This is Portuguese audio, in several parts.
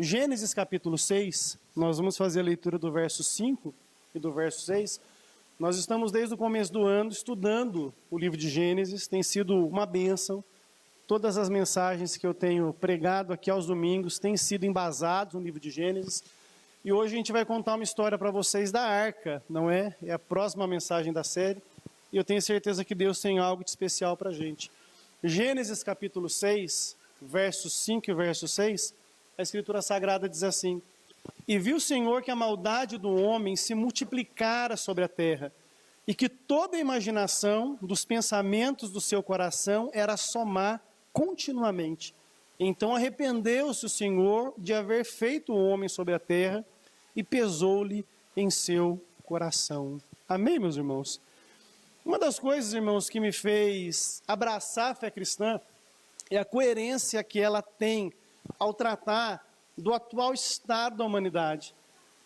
Gênesis capítulo 6, nós vamos fazer a leitura do verso 5 e do verso 6. Nós estamos desde o começo do ano estudando o livro de Gênesis, tem sido uma bênção. Todas as mensagens que eu tenho pregado aqui aos domingos têm sido embasadas no livro de Gênesis. E hoje a gente vai contar uma história para vocês da Arca, não é? É a próxima mensagem da série. E eu tenho certeza que Deus tem algo de especial para a gente. Gênesis capítulo 6, versos 5 e verso 6, a Escritura Sagrada diz assim: E viu o Senhor que a maldade do homem se multiplicara sobre a terra, e que toda a imaginação dos pensamentos do seu coração era só má continuamente. Então arrependeu-se o Senhor de haver feito o homem sobre a terra, e pesou-lhe em seu coração. Amém, meus irmãos? Uma das coisas, irmãos, que me fez abraçar a fé cristã é a coerência que ela tem ao tratar do atual estado da humanidade.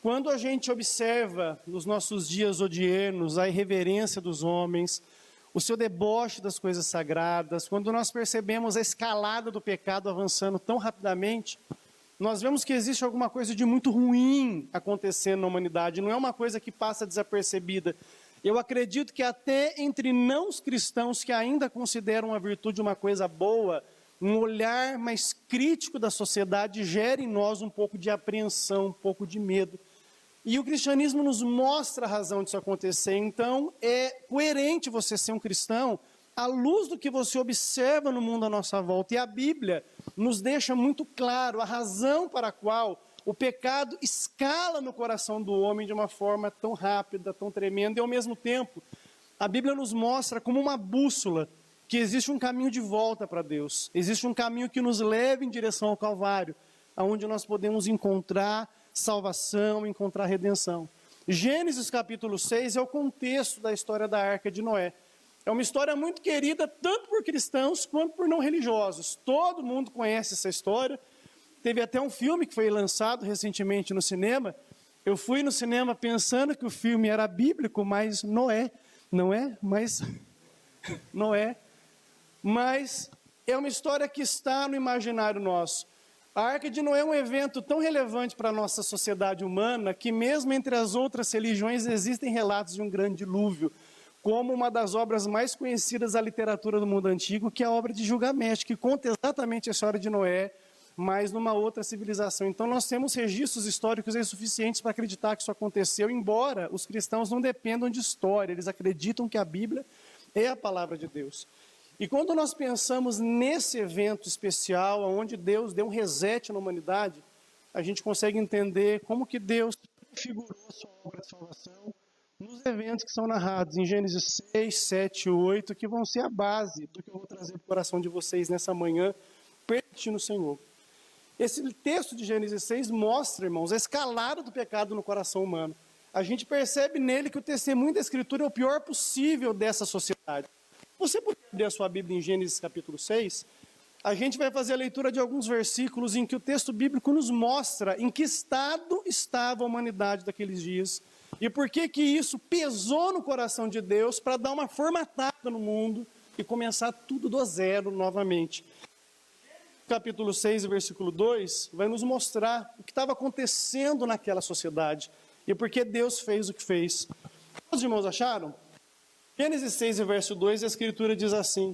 Quando a gente observa nos nossos dias odiernos a irreverência dos homens, o seu deboche das coisas sagradas, quando nós percebemos a escalada do pecado avançando tão rapidamente, nós vemos que existe alguma coisa de muito ruim acontecendo na humanidade, não é uma coisa que passa desapercebida. Eu acredito que até entre não cristãos que ainda consideram a virtude uma coisa boa, um olhar mais crítico da sociedade gera em nós um pouco de apreensão, um pouco de medo. E o cristianismo nos mostra a razão disso acontecer. Então é coerente você ser um cristão à luz do que você observa no mundo à nossa volta. E a Bíblia nos deixa muito claro a razão para a qual o pecado escala no coração do homem de uma forma tão rápida, tão tremenda. E ao mesmo tempo, a Bíblia nos mostra como uma bússola que existe um caminho de volta para Deus. Existe um caminho que nos leva em direção ao Calvário, onde nós podemos encontrar salvação, encontrar redenção. Gênesis capítulo 6 é o contexto da história da Arca de Noé. É uma história muito querida tanto por cristãos quanto por não religiosos. Todo mundo conhece essa história. Teve até um filme que foi lançado recentemente no cinema. Eu fui no cinema pensando que o filme era bíblico, mas Noé, não é? Mas Noé. Mas é uma história que está no imaginário nosso. A Arca de Noé é um evento tão relevante para a nossa sociedade humana que mesmo entre as outras religiões existem relatos de um grande dilúvio, como uma das obras mais conhecidas da literatura do mundo antigo, que é a obra de Gilgamesh, que conta exatamente a história de Noé, mas numa outra civilização. Então nós temos registros históricos suficientes para acreditar que isso aconteceu, embora os cristãos não dependam de história, eles acreditam que a Bíblia é a palavra de Deus. E quando nós pensamos nesse evento especial, onde Deus deu um reset na humanidade, a gente consegue entender como que Deus prefigurou sua obra de salvação nos eventos que são narrados em Gênesis 6, 7 e 8, que vão ser a base do que eu vou trazer para o coração de vocês nessa manhã, permitindo o Senhor. Esse texto de Gênesis 6 mostra, irmãos, a escalada do pecado no coração humano. A gente percebe nele que o testemunho da Escritura é o pior possível dessa sociedade. Você pode abrir a sua Bíblia em Gênesis capítulo 6? A gente vai fazer a leitura de alguns versículos em que o texto bíblico nos mostra em que estado estava a humanidade daqueles dias e por que que isso pesou no coração de Deus para dar uma formatada no mundo e começar tudo do zero novamente. Capítulo 6, versículo 2, vai nos mostrar o que estava acontecendo naquela sociedade e por que Deus fez o que fez. Os irmãos acharam? Gênesis 6, verso 2, a Escritura diz assim: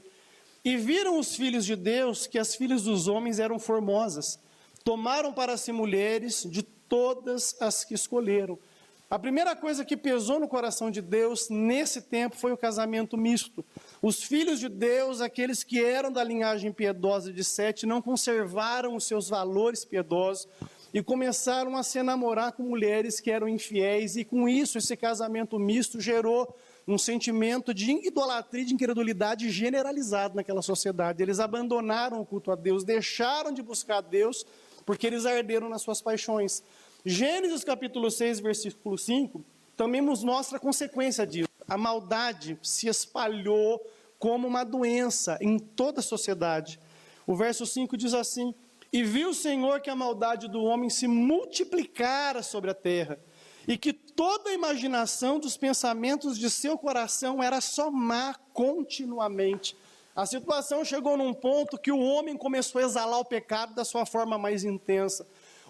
E viram os filhos de Deus que as filhas dos homens eram formosas, tomaram para si mulheres de todas as que escolheram. A primeira coisa que pesou no coração de Deus nesse tempo foi o casamento misto. Os filhos de Deus, aqueles que eram da linhagem piedosa de Sete, não conservaram os seus valores piedosos e começaram a se namorar com mulheres que eram infiéis, e com isso esse casamento misto gerou um sentimento de idolatria e de incredulidade generalizado naquela sociedade. Eles abandonaram o culto a Deus, deixaram de buscar a Deus, porque eles arderam nas suas paixões. Gênesis capítulo 6, versículo 5, também nos mostra a consequência disso. A maldade se espalhou como uma doença em toda a sociedade. O verso 5 diz assim: E viu o Senhor que a maldade do homem se multiplicara sobre a terra, e que toda a imaginação dos pensamentos de seu coração era só má continuamente. A situação chegou num ponto que o homem começou a exalar o pecado da sua forma mais intensa.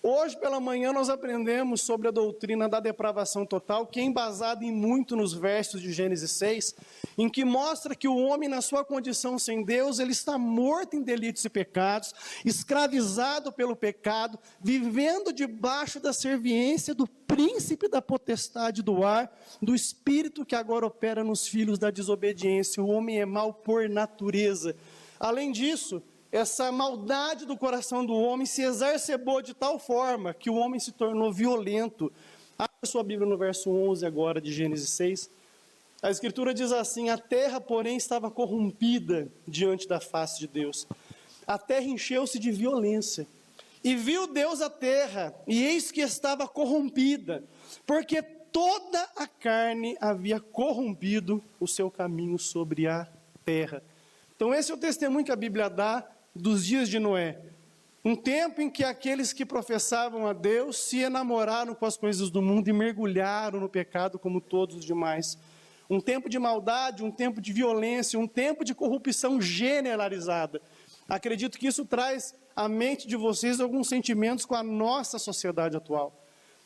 Hoje pela manhã nós aprendemos sobre a doutrina da depravação total, que é embasada em muito nos versos de Gênesis 6, em que mostra que o homem na sua condição sem Deus, ele está morto em delitos e pecados, escravizado pelo pecado, vivendo debaixo da serviência do príncipe da potestade do ar, do espírito que agora opera nos filhos da desobediência. O homem é mau por natureza. Além disso, essa maldade do coração do homem se exacerbou de tal forma que o homem se tornou violento. Abra sua Bíblia no verso 11 agora de Gênesis 6. A Escritura diz assim: a terra, porém, estava corrompida diante da face de Deus. A terra encheu-se de violência. E viu Deus a terra, e eis que estava corrompida, porque toda a carne havia corrompido o seu caminho sobre a terra. Então esse é o testemunho que a Bíblia dá dos dias de Noé. Um tempo em que aqueles que professavam a Deus se enamoraram com as coisas do mundo e mergulharam no pecado como todos os demais. Um tempo de maldade, um tempo de violência, um tempo de corrupção generalizada. Acredito que isso traz à mente de vocês alguns sentimentos com a nossa sociedade atual.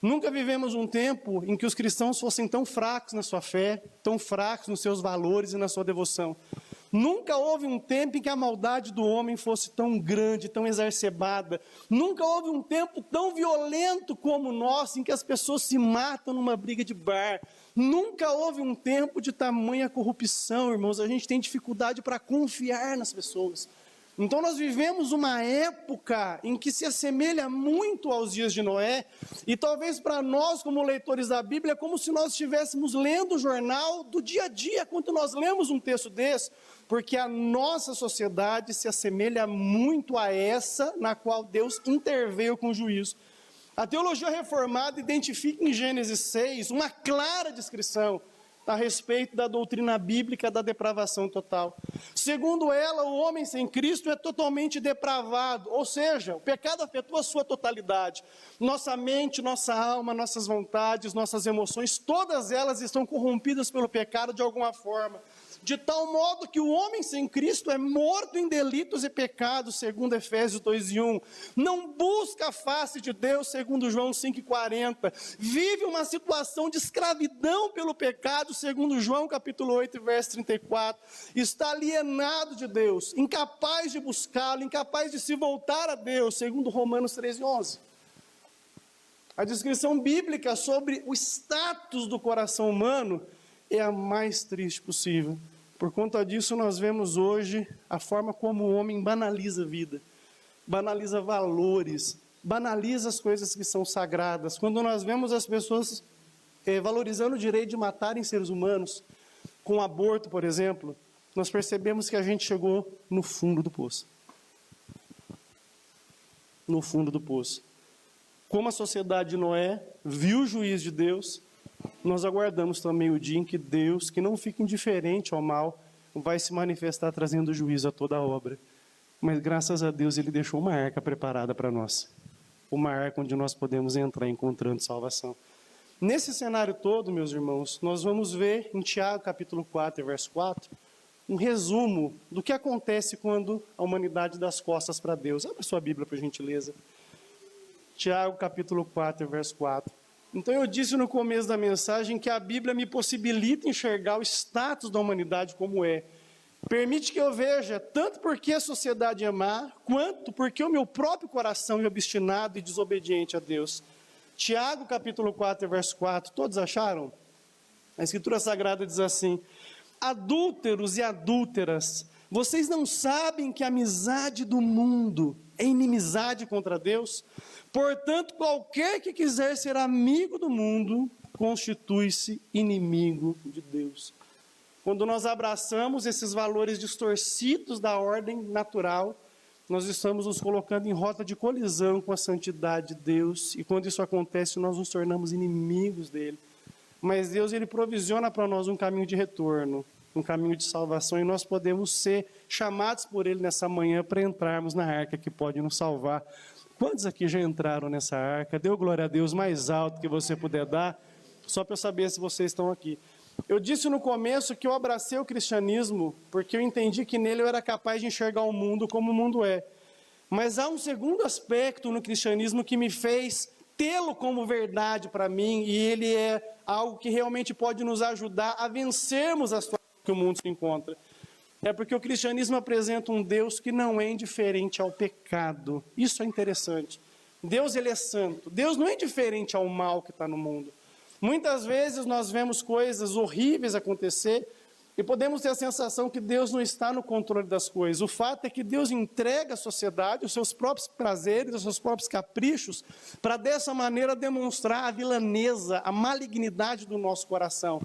Nunca vivemos um tempo em que os cristãos fossem tão fracos na sua fé, tão fracos nos seus valores e na sua devoção. Nunca houve um tempo em que a maldade do homem fosse tão grande, tão exacerbada. Nunca houve um tempo tão violento como o nosso, em que as pessoas se matam numa briga de bar. Nunca houve um tempo de tamanha corrupção, irmãos. A gente tem dificuldade para confiar nas pessoas. Então nós vivemos uma época em que se assemelha muito aos dias de Noé, e talvez para nós, como leitores da Bíblia, é como se nós estivéssemos lendo o jornal do dia a dia, quando nós lemos um texto desse, porque a nossa sociedade se assemelha muito a essa na qual Deus interveio com juízo. A teologia reformada identifica em Gênesis 6 uma clara descrição a respeito da doutrina bíblica da depravação total. Segundo ela, o homem sem Cristo é totalmente depravado, ou seja, o pecado afetou a sua totalidade. Nossa mente, nossa alma, nossas vontades, nossas emoções, todas elas estão corrompidas pelo pecado de alguma forma. De tal modo que o homem sem Cristo é morto em delitos e pecados, segundo Efésios 2:1. Não busca a face de Deus, segundo João 5:40. Vive uma situação de escravidão pelo pecado, segundo João capítulo 8, verso 34. Está alienado de Deus, incapaz de buscá-lo, incapaz de se voltar a Deus, segundo Romanos 13:11. A descrição bíblica sobre o status do coração humano é a mais triste possível. Por conta disso, nós vemos hoje a forma como o homem banaliza a vida, banaliza valores, banaliza as coisas que são sagradas. Quando nós vemos as pessoas valorizando o direito de matarem seres humanos, com aborto, por exemplo, nós percebemos que a gente chegou no fundo do poço. No fundo do poço. Como a sociedade de Noé viu o juízo de Deus, nós aguardamos também o dia em que Deus, que não fica indiferente ao mal, vai se manifestar trazendo juízo a toda a obra. Mas graças a Deus Ele deixou uma arca preparada para nós. Uma arca onde nós podemos entrar encontrando salvação. Nesse cenário todo, meus irmãos, nós vamos ver em Tiago capítulo 4, verso 4, um resumo do que acontece quando a humanidade dá as costas para Deus. Abra sua Bíblia, por gentileza. Tiago capítulo 4, verso 4. Então eu disse no começo da mensagem que a Bíblia me possibilita enxergar o status da humanidade como é. Permite que eu veja tanto porque a sociedade é má, quanto porque o meu próprio coração é obstinado e desobediente a Deus. Tiago capítulo 4, verso 4, todos acharam? A Escritura Sagrada diz assim: adúlteros e adúlteras, vocês não sabem que a amizade do mundo é inimizade contra Deus? Portanto, qualquer que quiser ser amigo do mundo, constitui-se inimigo de Deus. Quando nós abraçamos esses valores distorcidos da ordem natural, nós estamos nos colocando em rota de colisão com a santidade de Deus, e quando isso acontece, nós nos tornamos inimigos dele. Mas Deus, ele provisiona para nós um caminho de retorno, um caminho de salvação, e nós podemos ser chamados por ele nessa manhã para entrarmos na arca que pode nos salvar. Quantos aqui já entraram nessa arca? Dê glória a Deus mais alto que você puder dar, só para eu saber se vocês estão aqui. Eu disse no começo que eu abracei o cristianismo porque eu entendi que nele eu era capaz de enxergar o mundo como o mundo é. Mas há um segundo aspecto no cristianismo que me fez tê-lo como verdade para mim, e ele é algo que realmente pode nos ajudar a vencermos a situação que o mundo se encontra. É porque o cristianismo apresenta um Deus que não é indiferente ao pecado. Isso é interessante. Deus, ele é santo. Deus não é indiferente ao mal que está no mundo. Muitas vezes nós vemos coisas horríveis acontecer e podemos ter a sensação que Deus não está no controle das coisas. O fato é que Deus entrega à sociedade os seus próprios prazeres, os seus próprios caprichos, para dessa maneira demonstrar a vilaneza, a malignidade do nosso coração.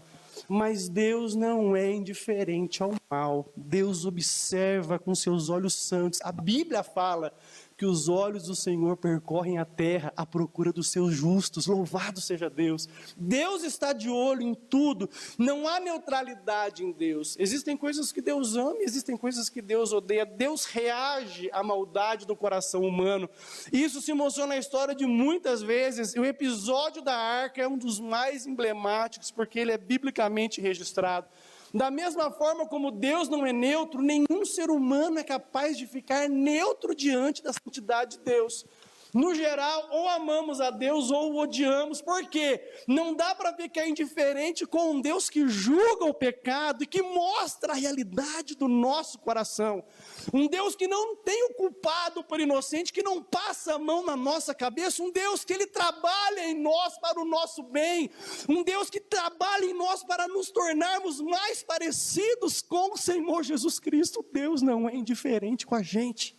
Mas Deus não é indiferente ao mal. Deus observa com seus olhos santos. A Bíblia fala que os olhos do Senhor percorrem a terra à procura dos seus justos. Louvado seja Deus. Deus está de olho em tudo. Não há neutralidade em Deus. Existem coisas que Deus ama e existem coisas que Deus odeia. Deus reage à maldade do coração humano. Isso se mostrou na história de muitas vezes. O episódio da arca é um dos mais emblemáticos, porque ele é biblicamente registrado. Da mesma forma como Deus não é neutro, nenhum ser humano é capaz de ficar neutro diante da santidade de Deus. No geral, ou amamos a Deus ou o odiamos. Por quê? Não dá para ficar indiferente com um Deus que julga o pecado e que mostra a realidade do nosso coração. Um Deus que não tem o culpado por inocente, que não passa a mão na nossa cabeça. Um Deus que Ele trabalha em nós para o nosso bem. Um Deus que trabalha em nós para nos tornarmos mais parecidos com o Senhor Jesus Cristo. Deus não é indiferente com a gente.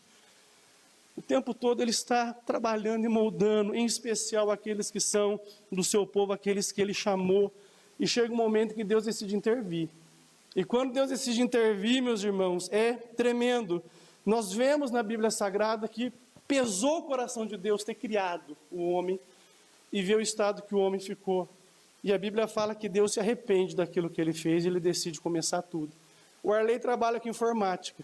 O tempo todo Ele está trabalhando e moldando, em especial aqueles que são do seu povo, aqueles que Ele chamou. E chega um momento que Deus decide intervir. E quando Deus decide intervir, meus irmãos, é tremendo. Nós vemos na Bíblia Sagrada que pesou o coração de Deus ter criado o homem e ver o estado que o homem ficou. E a Bíblia fala que Deus se arrepende daquilo que Ele fez e Ele decide começar tudo. O Arley trabalha com informática.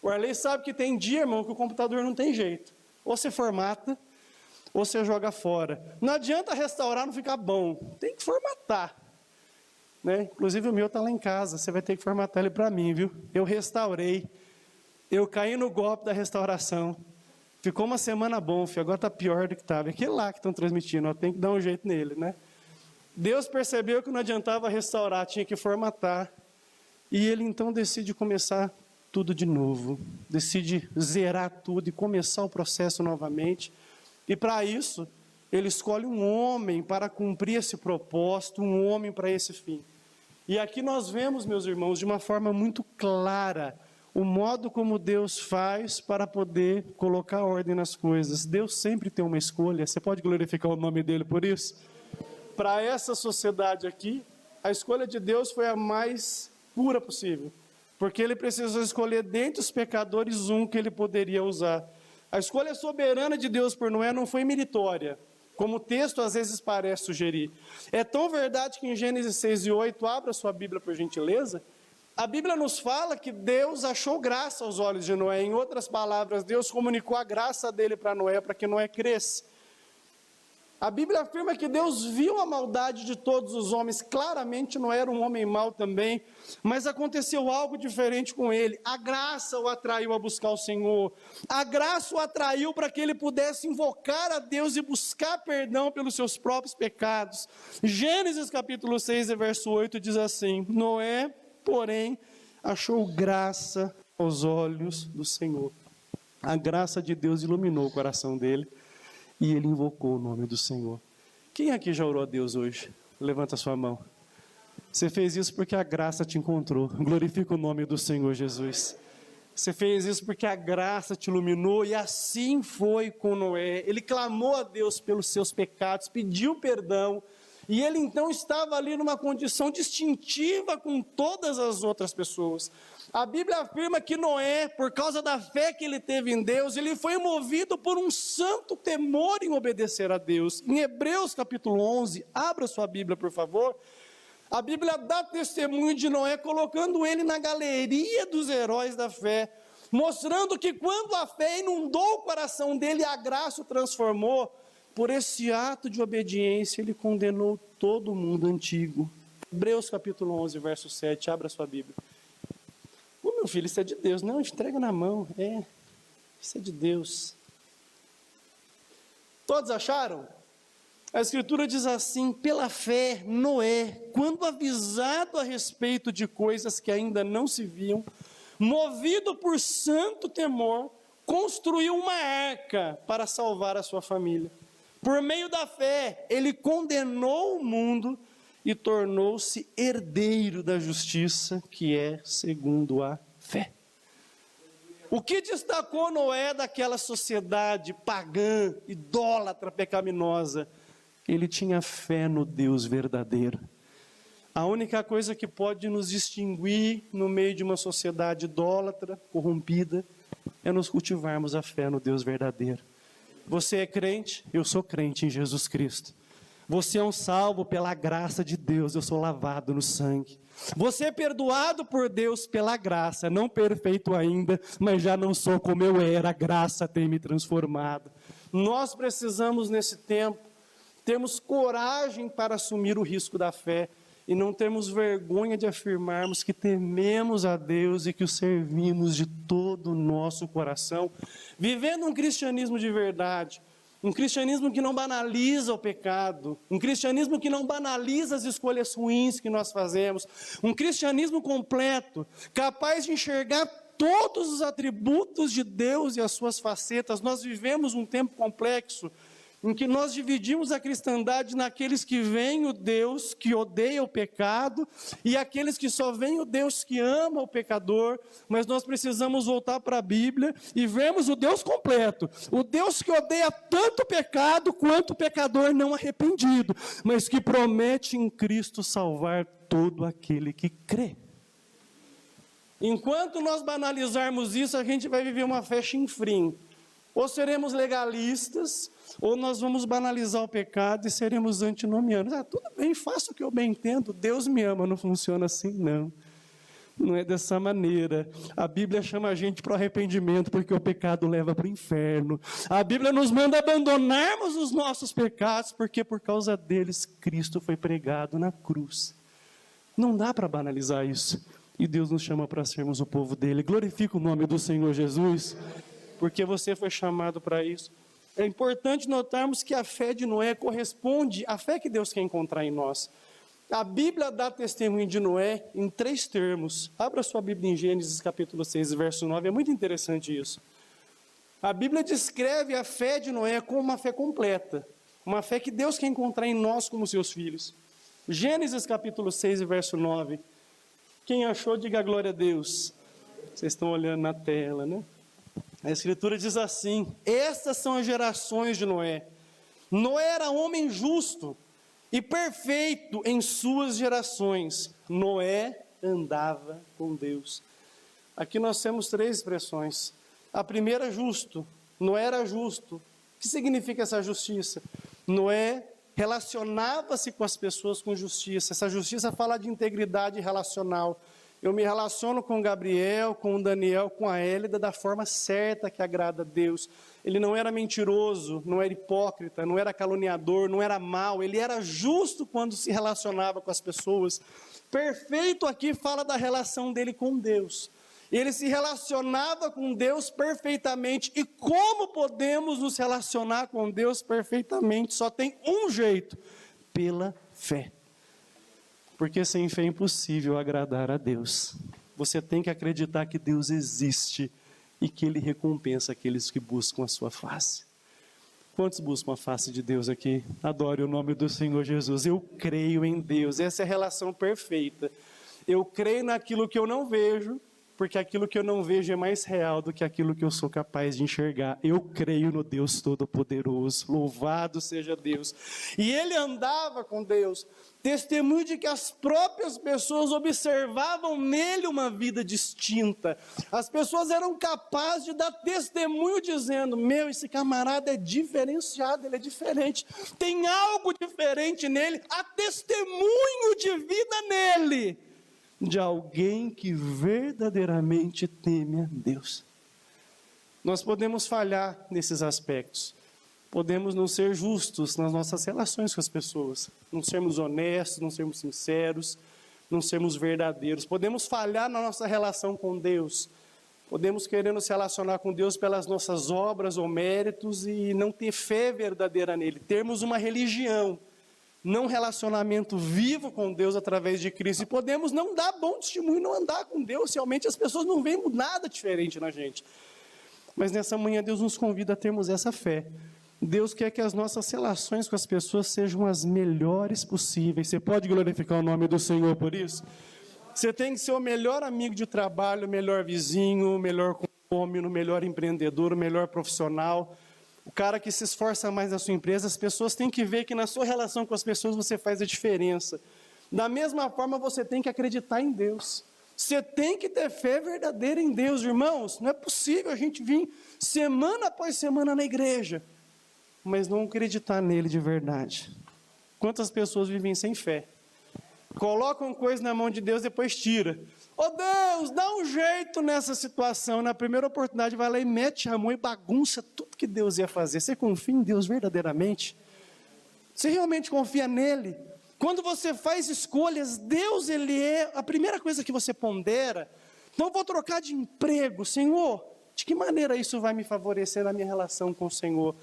O Arley sabe que tem dia, irmão, que o computador não tem jeito. Ou você formata, ou você joga fora. Não adianta restaurar, não ficar bom. Tem que formatar. Né? Inclusive o meu está lá em casa. Você vai ter que formatar ele para mim, viu? Eu restaurei. Eu caí no golpe da restauração. Ficou uma semana bom, filho. Agora está pior do que estava. Aquele lá que estão transmitindo, ó, tem que dar um jeito nele, né? Deus percebeu que não adiantava restaurar, tinha que formatar. E Ele então decide começar tudo de novo, decide zerar tudo e começar o processo novamente. E para isso, Ele escolhe um homem para cumprir esse propósito, um homem para esse fim. E aqui nós vemos, meus irmãos, de uma forma muito clara, o modo como Deus faz para poder colocar ordem nas coisas. Deus sempre tem uma escolha, você pode glorificar o nome dEle por isso? Para essa sociedade aqui, a escolha de Deus foi a mais pura possível. Porque Ele precisou escolher dentre os pecadores um que Ele poderia usar. A escolha soberana de Deus por Noé não foi meritória, como o texto às vezes parece sugerir. É tão verdade que em Gênesis 6:8, abra sua Bíblia por gentileza, a Bíblia nos fala que Deus achou graça aos olhos de Noé. Em outras palavras, Deus comunicou a graça dele para Noé, para que Noé cresça. A Bíblia afirma que Deus viu a maldade de todos os homens. Claramente não era um homem mau também, mas aconteceu algo diferente com ele. A graça o atraiu a buscar o Senhor. A graça o atraiu para que ele pudesse invocar a Deus e buscar perdão pelos seus próprios pecados. Gênesis capítulo 6, verso 8 diz assim: Noé, porém, achou graça aos olhos do Senhor. A graça de Deus iluminou o coração dele. E ele invocou o nome do Senhor. Quem aqui já orou a Deus hoje? Levanta a sua mão. Você fez isso porque a graça te encontrou. Glorifica o nome do Senhor Jesus. Você fez isso porque a graça te iluminou e assim foi com Noé. Ele clamou a Deus pelos seus pecados, pediu perdão. E ele então estava ali numa condição distintiva com todas as outras pessoas. A Bíblia afirma que Noé, por causa da fé que ele teve em Deus, ele foi movido por um santo temor em obedecer a Deus. Em Hebreus capítulo 11, abra sua Bíblia por favor. A Bíblia dá testemunho de Noé, colocando ele na galeria dos heróis da fé, mostrando que quando a fé inundou o coração dele, a graça o transformou. Por esse ato de obediência, ele condenou todo o mundo antigo. Hebreus capítulo 11, verso 7, abra sua Bíblia. Ô meu filho, isso é de Deus. Não, entrega na mão. Isso é de Deus. Todos acharam? A Escritura diz assim: pela fé, Noé, quando avisado a respeito de coisas que ainda não se viam, movido por santo temor, construiu uma arca para salvar a sua família. Por meio da fé, ele condenou o mundo e tornou-se herdeiro da justiça, que é segundo a fé. O que destacou Noé daquela sociedade pagã, idólatra, pecaminosa? Ele tinha fé no Deus verdadeiro. A única coisa que pode nos distinguir no meio de uma sociedade idólatra, corrompida, é nos cultivarmos a fé no Deus verdadeiro. Você é crente? Eu sou crente em Jesus Cristo. Você é um salvo pela graça de Deus, eu sou lavado no sangue. Você é perdoado por Deus pela graça, não perfeito ainda, mas já não sou como eu era, a graça tem me transformado. Nós precisamos nesse tempo termos coragem para assumir o risco da fé e não termos vergonha de afirmarmos que tememos a Deus e que o servimos de todo o nosso coração, vivendo um cristianismo de verdade, um cristianismo que não banaliza o pecado, um cristianismo que não banaliza as escolhas ruins que nós fazemos, um cristianismo completo, capaz de enxergar todos os atributos de Deus e as suas facetas. Nós vivemos um tempo complexo, em que nós dividimos a cristandade naqueles que veem o Deus que odeia o pecado e aqueles que só veem o Deus que ama o pecador, mas nós precisamos voltar para a Bíblia e vermos o Deus completo, o Deus que odeia tanto o pecado quanto o pecador não arrependido, mas que promete em Cristo salvar todo aquele que crê. Enquanto nós banalizarmos isso, a gente vai viver uma fé chinfrim. Ou seremos legalistas, ou nós vamos banalizar o pecado e seremos antinomianos. Tudo bem, faço o que eu bem entendo, Deus me ama, não funciona assim, não. Não é dessa maneira. A Bíblia chama a gente para o arrependimento, porque o pecado leva para o inferno. A Bíblia nos manda abandonarmos os nossos pecados, porque por causa deles Cristo foi pregado na cruz. Não dá para banalizar isso. E Deus nos chama para sermos o povo dele. Glorifica o nome do Senhor Jesus, porque você foi chamado para isso. É importante notarmos que a fé de Noé corresponde à fé que Deus quer encontrar em nós. A Bíblia dá testemunho de Noé em 3 termos. Abra sua Bíblia em Gênesis capítulo 6, verso 9, é muito interessante isso. A Bíblia descreve a fé de Noé como uma fé completa, uma fé que Deus quer encontrar em nós como seus filhos. Gênesis capítulo 6, verso 9. Quem achou, diga glória a Deus. Vocês estão olhando na tela, né? A Escritura diz assim: estas são as gerações de Noé. Noé era homem justo e perfeito em suas gerações. Noé andava com Deus. Aqui nós temos 3 expressões. A primeira, justo. Noé era justo. O que significa essa justiça? Noé relacionava-se com as pessoas com justiça. Essa justiça fala de integridade relacional. Eu me relaciono com o Gabriel, com o Daniel, com a Hélida da forma certa que agrada a Deus. Ele não era mentiroso, não era hipócrita, não era caluniador, não era mau. Ele era justo quando se relacionava com as pessoas. Perfeito aqui fala da relação dele com Deus. Ele se relacionava com Deus perfeitamente. E como podemos nos relacionar com Deus perfeitamente? Só tem um jeito: pela fé. Porque sem fé é impossível agradar a Deus. Você tem que acreditar que Deus existe e que Ele recompensa aqueles que buscam a sua face. Quantos buscam a face de Deus aqui? Adore o nome do Senhor Jesus. Eu creio em Deus. Essa é a relação perfeita. Eu creio naquilo que eu não vejo, porque aquilo que eu não vejo é mais real do que aquilo que eu sou capaz de enxergar. Eu creio no Deus Todo-Poderoso. Louvado seja Deus. E ele andava com Deus. Testemunho de que as próprias pessoas observavam nele uma vida distinta. As pessoas eram capazes de dar testemunho dizendo: meu, esse camarada é diferenciado, ele é diferente. Tem algo diferente nele. Há testemunho de vida nele, de alguém que verdadeiramente teme a Deus. Nós podemos falhar nesses aspectos. Podemos não ser justos nas nossas relações com as pessoas, não sermos honestos, não sermos sinceros, não sermos verdadeiros. Podemos falhar na nossa relação com Deus, Podemos querer nos relacionar com Deus pelas nossas obras ou méritos e não ter fé verdadeira nele. Termos uma religião, não um relacionamento vivo com Deus através de Cristo. E podemos não dar bom testemunho, não andar com Deus. Realmente as pessoas não veem nada diferente na gente. Mas nessa manhã Deus nos convida a termos essa fé. Deus quer que as nossas relações com as pessoas sejam as melhores possíveis. Você pode glorificar o nome do Senhor por isso? Você tem que ser o melhor amigo de trabalho, o melhor vizinho, o melhor cônjuge, o melhor empreendedor, o melhor profissional, o cara que se esforça mais na sua empresa. As pessoas têm que ver que na sua relação com as pessoas você faz a diferença. Da mesma forma, você tem que acreditar em Deus. Você tem que ter fé verdadeira em Deus, irmãos. Não é possível a gente vir semana após semana na igreja, mas não acreditar nele de verdade. Quantas pessoas vivem sem fé? Colocam coisa na mão de Deus, depois tira. Ô Deus, dá um jeito nessa situação. Na primeira oportunidade vai lá e mete a mão e bagunça tudo que Deus ia fazer. Você confia em Deus verdadeiramente? Você realmente confia nele? Quando você faz escolhas, Deus, ele é a primeira coisa que você pondera. Então eu vou trocar de emprego, Senhor, de que maneira isso vai me favorecer na minha relação com o Senhor?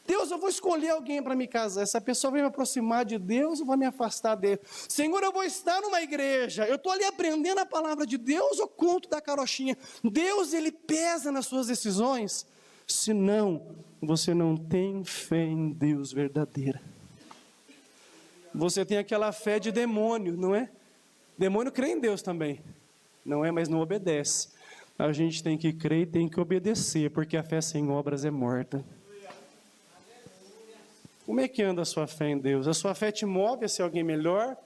Deus, eu vou escolher alguém para me casar. Essa pessoa vai me aproximar de Deus ou vai me afastar dele? Senhor, eu vou estar numa igreja. Eu estou ali aprendendo a palavra de Deus ou conto da carochinha? Deus, ele pesa nas suas decisões. Senão, você não tem fé em Deus verdadeira. Você tem aquela fé de demônio, não é? Demônio crê em Deus também, não é? Mas não obedece. A gente tem que crer e tem que obedecer, porque a fé sem obras é morta. Como é que anda a sua fé em Deus? A sua fé te move a ser alguém melhor?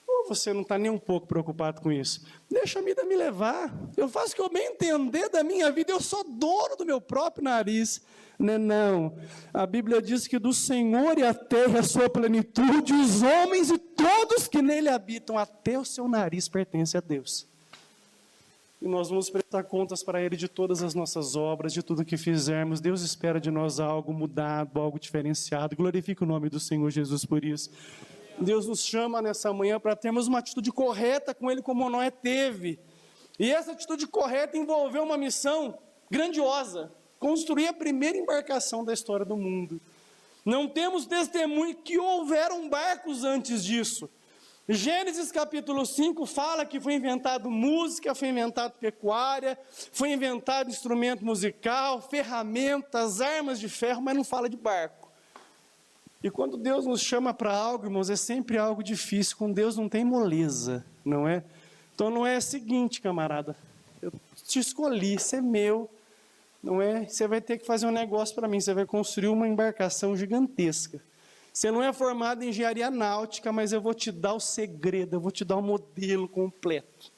Ou você não está nem um pouco preocupado com isso? Deixa a vida me levar. Eu faço o que eu bem entender da minha vida. Eu sou dono do meu próprio nariz. Não. A Bíblia diz que do Senhor e a terra a sua plenitude, os homens e todos que nele habitam, até o seu nariz pertence a Deus. E nós vamos prestar contas para Ele de todas as nossas obras, de tudo que fizermos. Deus espera de nós algo mudado, algo diferenciado. Glorifique o nome do Senhor Jesus por isso. Deus nos chama nessa manhã para termos uma atitude correta com Ele, como Noé teve. E essa atitude correta envolveu uma missão grandiosa: construir a primeira embarcação da história do mundo. Não temos testemunho que houveram barcos antes disso. Gênesis capítulo 5 fala que foi inventado música, foi inventado pecuária, foi inventado instrumento musical, ferramentas, armas de ferro, mas não fala de barco. E quando Deus nos chama para algo, irmãos, é sempre algo difícil. Com Deus não tem moleza, não é? Então não é o seguinte, camarada, eu te escolhi, isso é meu, não é? Você vai ter que fazer um negócio para mim, você vai construir uma embarcação gigantesca. Você não é formado em engenharia náutica, mas eu vou te dar o segredo, eu vou te dar o modelo completo.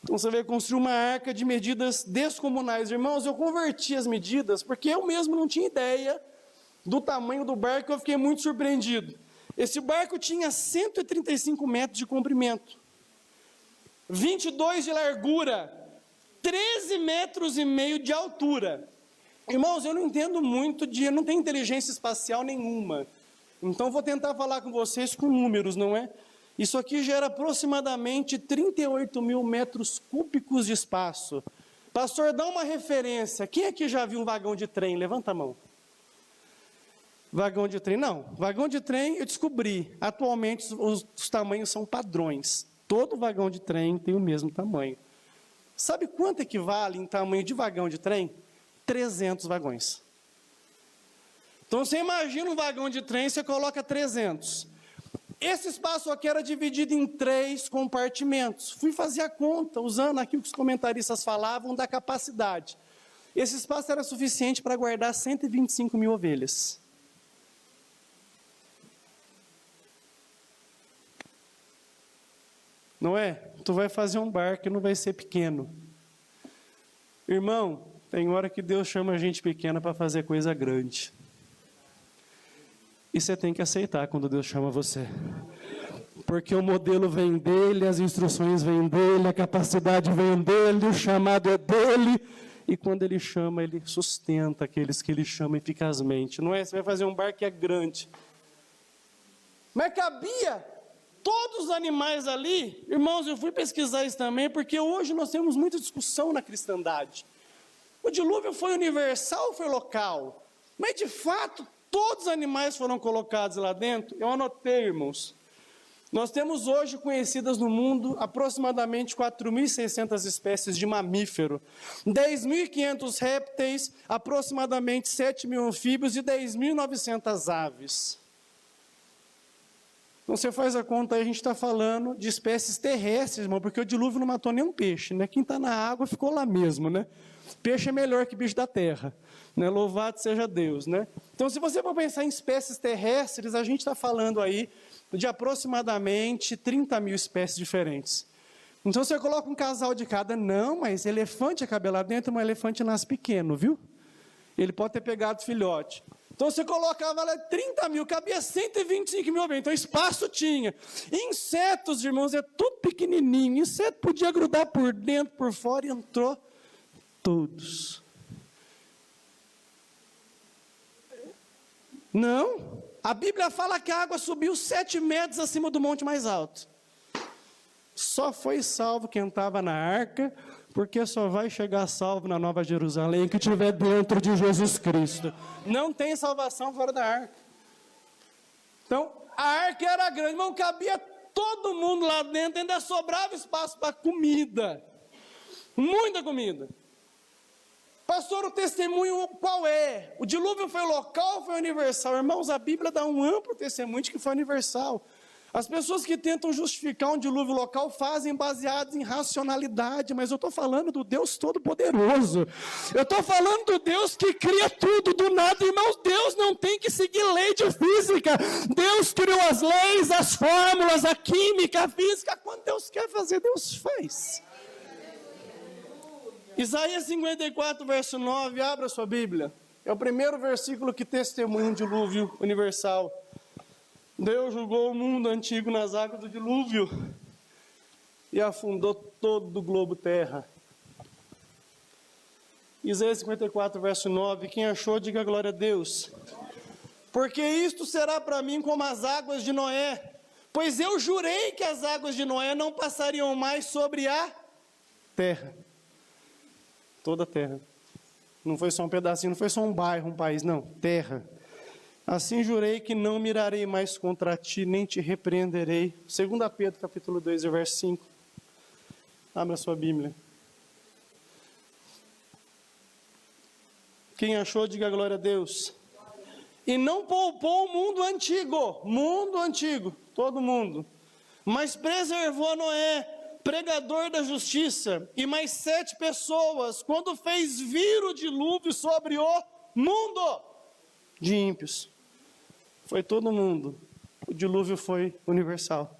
Então você vai construir uma arca de medidas descomunais. Irmãos, eu converti as medidas porque eu mesmo não tinha ideia do tamanho do barco, eu fiquei muito surpreendido. Esse barco tinha 135 metros de comprimento, 22 de largura, 13 metros e meio de altura. Irmãos, eu não entendo muito eu não tenho inteligência espacial nenhuma. Então vou tentar falar com vocês com números, não é? Isso aqui gera aproximadamente 38 mil metros cúbicos de espaço. Pastor, dá uma referência. Quem aqui já viu um vagão de trem? Levanta a mão. Vagão de trem? Não. Vagão de trem eu descobri. Atualmente os tamanhos são padrões. Todo vagão de trem tem o mesmo tamanho. Sabe quanto equivale em tamanho de vagão de trem? 300 vagões. Então você imagina um vagão de trem, você coloca 300. Esse espaço aqui era dividido em 3 compartimentos. Fui fazer a conta, usando aquilo que os comentaristas falavam da capacidade. Esse espaço era suficiente para guardar 125 mil ovelhas. Não é? Tu vai fazer um barco que não vai ser pequeno. Irmão, tem hora que Deus chama a gente pequena para fazer coisa grande. E você tem que aceitar quando Deus chama você. Porque o modelo vem dele, as instruções vêm dele, a capacidade vem dele, o chamado é dele. E quando ele chama, ele sustenta aqueles que ele chama eficazmente. Não é? Você vai fazer um barco que é grande. Mas cabia todos os animais ali. Irmãos, eu fui pesquisar isso também, porque hoje nós temos muita discussão na cristandade. O dilúvio foi universal ou foi local? Mas de fato, todos os animais foram colocados lá dentro? Eu anotei, irmãos. Nós temos hoje conhecidas no mundo aproximadamente 4.600 espécies de mamífero, 10.500 répteis, aproximadamente 7.000 anfíbios e 10.900 aves. Então você faz a conta aí, a gente está falando de espécies terrestres, irmão, porque o dilúvio não matou nenhum peixe, né? Quem está na água ficou lá mesmo, né? Peixe é melhor que bicho da terra, né? Louvado seja Deus, né? Então se você for pensar em espécies terrestres, a gente está falando aí de aproximadamente 30.000 espécies diferentes. Então você coloca um casal de cada, não, mas elefante cabe lá dentro, mas elefante nasce pequeno, viu? Ele pode ter pegado filhote. Então você colocava lá 30.000, cabia 125.000 bem, então espaço tinha. Insetos, irmãos, é tudo pequenininho, inseto podia grudar por dentro, por fora, e entrou todos. Não, a Bíblia fala que a água subiu 7 metros acima do monte mais alto. Só foi salvo quem estava na arca, porque só vai chegar salvo na Nova Jerusalém que estiver dentro de Jesus Cristo. Não tem salvação fora da arca. Então, a arca era grande, irmão, cabia todo mundo lá dentro, ainda sobrava espaço para comida. Muita comida. Pastor, o testemunho qual é? O dilúvio foi local ou foi universal? Irmãos, a Bíblia dá um amplo testemunho de que foi universal. As pessoas que tentam justificar um dilúvio local fazem baseados em racionalidade, mas eu estou falando do Deus Todo-Poderoso. Eu estou falando do Deus que cria tudo do nada. Irmãos, Deus não tem que seguir lei de física. Deus criou as leis, as fórmulas, a química, a física. Quando Deus quer fazer, Deus faz. Isaías 54, verso 9, abra sua Bíblia. É o primeiro versículo que testemunha um dilúvio universal. Deus julgou o mundo antigo nas águas do dilúvio e afundou todo o globo terra. Isaías 54, verso 9, quem achou, diga glória a Deus. Porque isto será para mim como as águas de Noé, pois eu jurei que as águas de Noé não passariam mais sobre a terra. Toda a terra. Não foi só um pedacinho, não foi só um bairro, um país, não. Terra. Assim jurei que não mirarei mais contra ti, nem te repreenderei. 2 Pedro, capítulo 2, verso 5. Abra sua Bíblia. Quem achou, diga glória a Deus. E não poupou o mundo antigo, todo mundo, mas preservou Noé, pregador da justiça, e mais 7 pessoas, quando fez vir o dilúvio sobre o mundo de ímpios. Foi todo mundo. O dilúvio foi universal.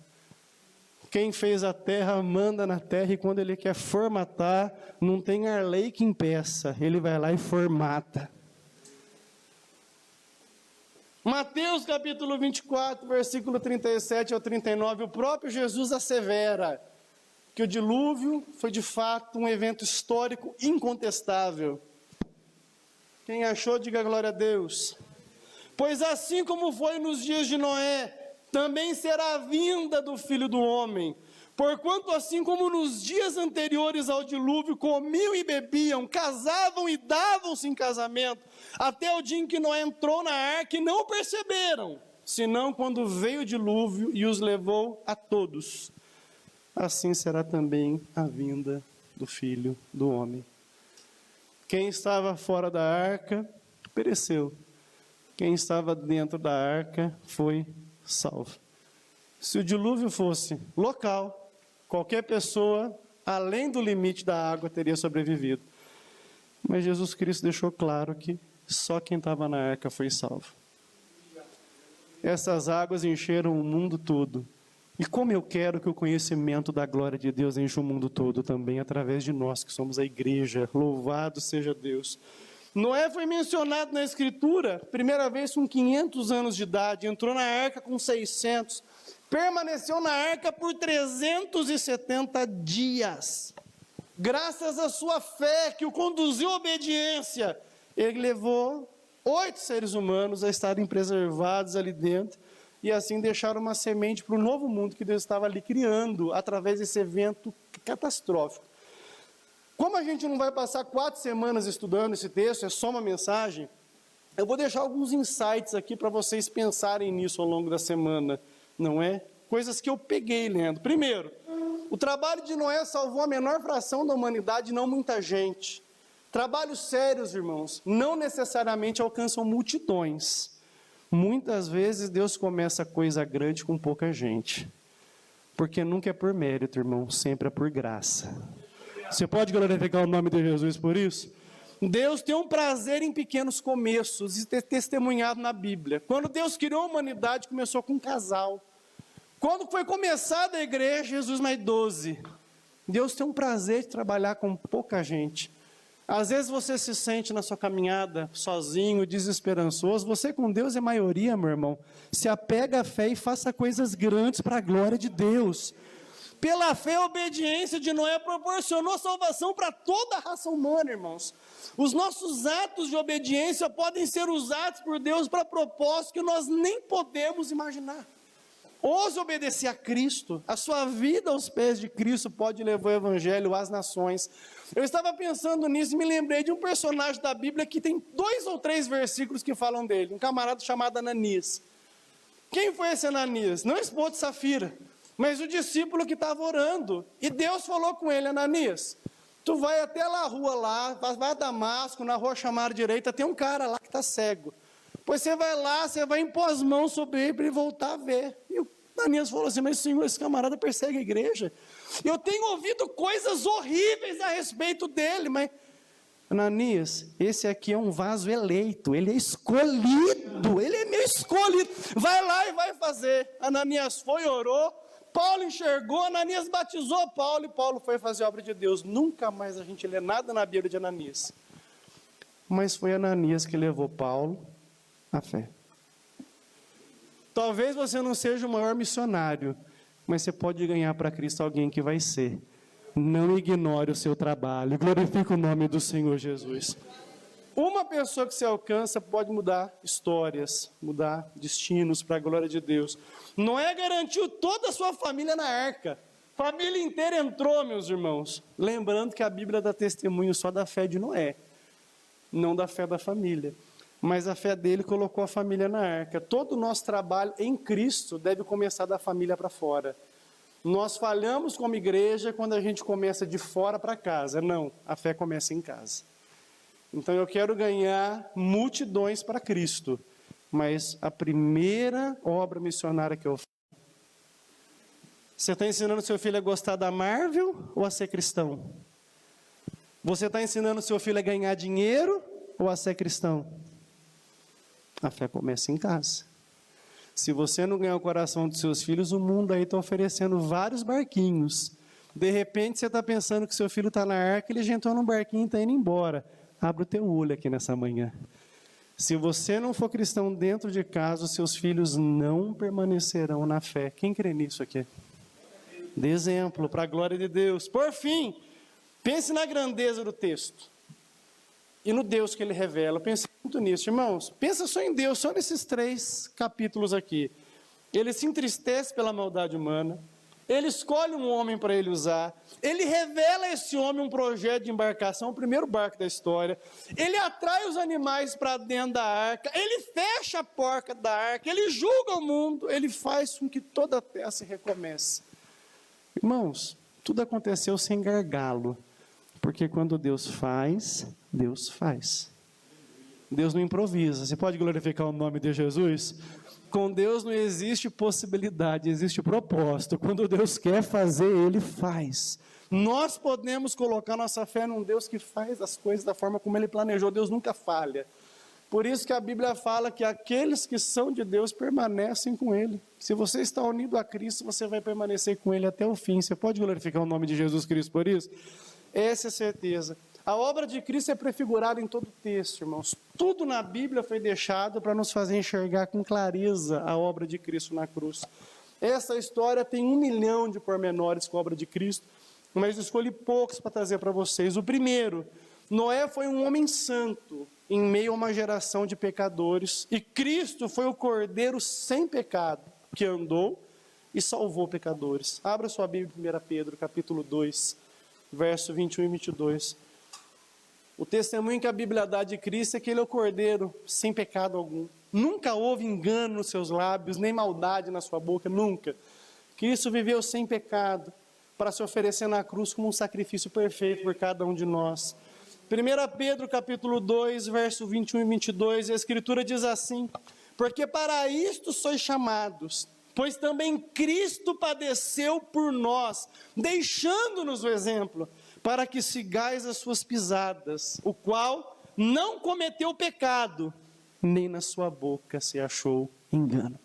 Quem fez a terra, manda na terra, e quando ele quer formatar, não tem a lei que impeça, ele vai lá e formata. Mateus capítulo 24, versículo 37 ao 39, o próprio Jesus assevera que o dilúvio foi de fato um evento histórico incontestável. Quem achou, diga glória a Deus. Pois assim como foi nos dias de Noé, também será a vinda do Filho do Homem. Porquanto assim como nos dias anteriores ao dilúvio, comiam e bebiam, casavam e davam-se em casamento, até o dia em que Noé entrou na arca e não perceberam, senão quando veio o dilúvio e os levou a todos. Assim será também a vinda do Filho do Homem. Quem estava fora da arca, pereceu. Quem estava dentro da arca foi salvo. Se o dilúvio fosse local, qualquer pessoa, além do limite da água, teria sobrevivido. Mas Jesus Cristo deixou claro que só quem estava na arca foi salvo. Essas águas encheram o mundo todo. E como eu quero que o conhecimento da glória de Deus enche o mundo todo também, através de nós que somos a igreja. Louvado seja Deus. Noé foi mencionado na Escritura, primeira vez com 500 anos de idade, entrou na arca com 600, permaneceu na arca por 370 dias. Graças à sua fé, que o conduziu à obediência, ele levou 8 seres humanos a estarem preservados ali dentro, e assim deixar uma semente para o novo mundo que Deus estava ali criando, através desse evento catastrófico. Como a gente não vai passar 4 semanas estudando esse texto, é só uma mensagem, eu vou deixar alguns insights aqui para vocês pensarem nisso ao longo da semana, não é? Coisas que eu peguei lendo. Primeiro, o trabalho de Noé salvou a menor fração da humanidade, não muita gente. Trabalhos sérios, irmãos, não necessariamente alcançam multidões. Muitas vezes Deus começa coisa grande com pouca gente. Porque nunca é por mérito, irmão, sempre é por graça. Você pode glorificar o nome de Jesus por isso? Deus tem um prazer em pequenos começos, e é testemunhado na Bíblia. Quando Deus criou a humanidade, começou com um casal. Quando foi começada a igreja, Jesus mais 12. Deus tem um prazer de trabalhar com pouca gente. Às vezes você se sente na sua caminhada sozinho, desesperançoso. Você com Deus é maioria, meu irmão. Se apega à fé e faça coisas grandes para a glória de Deus. Pela fé, a obediência de Noé proporcionou salvação para toda a raça humana, irmãos. Os nossos atos de obediência podem ser usados por Deus para propósitos que nós nem podemos imaginar. Ouse obedecer a Cristo. A sua vida aos pés de Cristo pode levar o evangelho às nações. Eu estava pensando nisso e me lembrei de um personagem da Bíblia que tem 2 ou 3 versículos que falam dele. Um camarada chamado Ananias. Quem foi esse Ananias? Não esposo de Safira, mas o discípulo que estava orando. E Deus falou com ele: Ananias, tu vai até lá a rua lá, vai a Damasco, na rua chamada direita, tem um cara lá que está cego. Pois você vai lá, você vai impor as mãos sobre ele para ele voltar a ver. E o Ananias falou assim: mas Senhor, esse camarada persegue a igreja. Eu tenho ouvido coisas horríveis a respeito dele, mas... Ananias, esse aqui é um vaso eleito, ele é escolhido, ele é meu escolhido. Vai lá e vai fazer. Ananias foi, orou, Paulo enxergou, Ananias batizou Paulo e Paulo foi fazer a obra de Deus. Nunca mais a gente lê nada na Bíblia de Ananias. Mas foi Ananias que levou Paulo à fé. Talvez você não seja o maior missionário, mas você pode ganhar para Cristo alguém que vai ser. Não ignore o seu trabalho. Glorifique o nome do Senhor Jesus. Uma pessoa que você alcança pode mudar histórias, mudar destinos para a glória de Deus. Noé garantiu toda a sua família na arca. Família inteira entrou, meus irmãos. Lembrando que a Bíblia dá testemunho só da fé de Noé, não da fé da família. Mas a fé dele colocou a família na arca. Todo o nosso trabalho em Cristo deve começar da família para fora. Nós falhamos como igreja quando a gente começa de fora para casa. Não, a fé começa em casa. Então eu quero ganhar multidões para Cristo. Mas a primeira obra missionária que eu faço... Você está ensinando seu filho a gostar da Marvel ou a ser cristão? Você está ensinando seu filho a ganhar dinheiro ou a ser cristão? A fé começa em casa. Se você não ganhar o coração dos seus filhos, o mundo aí está oferecendo vários barquinhos. De repente você está pensando que seu filho está na arca, ele já entrou num barquinho e está indo embora. Abre o teu olho aqui nessa manhã. Se você não for cristão dentro de casa, os seus filhos não permanecerão na fé. Quem crê nisso aqui? Dê exemplo, para a glória de Deus. Por fim, pense na grandeza do texto. E no Deus que ele revela. Pense muito nisso, irmãos. Pensa só em Deus, só nesses 3 capítulos aqui. Ele se entristece pela maldade humana. Ele escolhe um homem para ele usar. Ele revela a esse homem um projeto de embarcação, o primeiro barco da história. Ele atrai os animais para dentro da arca. Ele fecha a porta da arca. Ele julga o mundo. Ele faz com que toda a terra se recomece. Irmãos, tudo aconteceu sem gargalo. Porque quando Deus faz, Deus faz. Deus não improvisa. Você pode glorificar o nome de Jesus? Com Deus não existe possibilidade, existe propósito. Quando Deus quer fazer, Ele faz. Nós podemos colocar nossa fé num Deus que faz as coisas da forma como Ele planejou. Deus nunca falha. Por isso que a Bíblia fala que aqueles que são de Deus permanecem com Ele. Se você está unido a Cristo, você vai permanecer com Ele até o fim. Você pode glorificar o nome de Jesus Cristo por isso? Essa é a certeza. A obra de Cristo é prefigurada em todo o texto, irmãos. Tudo na Bíblia foi deixado para nos fazer enxergar com clareza a obra de Cristo na cruz. Essa história tem 1 milhão de pormenores com a obra de Cristo, mas eu escolhi poucos para trazer para vocês. O primeiro, Noé foi um homem santo em meio a uma geração de pecadores, e Cristo foi o Cordeiro sem pecado, que andou e salvou pecadores. Abra sua Bíblia em 1 Pedro, capítulo 2. verso 21 e 22. O testemunho que a Bíblia dá de Cristo é que ele é o Cordeiro sem pecado algum. Nunca houve engano nos seus lábios, nem maldade na sua boca, nunca. Cristo viveu sem pecado, para se oferecer na cruz como um sacrifício perfeito por cada um de nós. 1 Pedro capítulo 2, verso 21 e 22, a Escritura diz assim: porque para isto sois chamados, pois também Cristo padeceu por nós, deixando-nos o exemplo, para que sigais as suas pisadas, o qual não cometeu pecado, nem na sua boca se achou engano.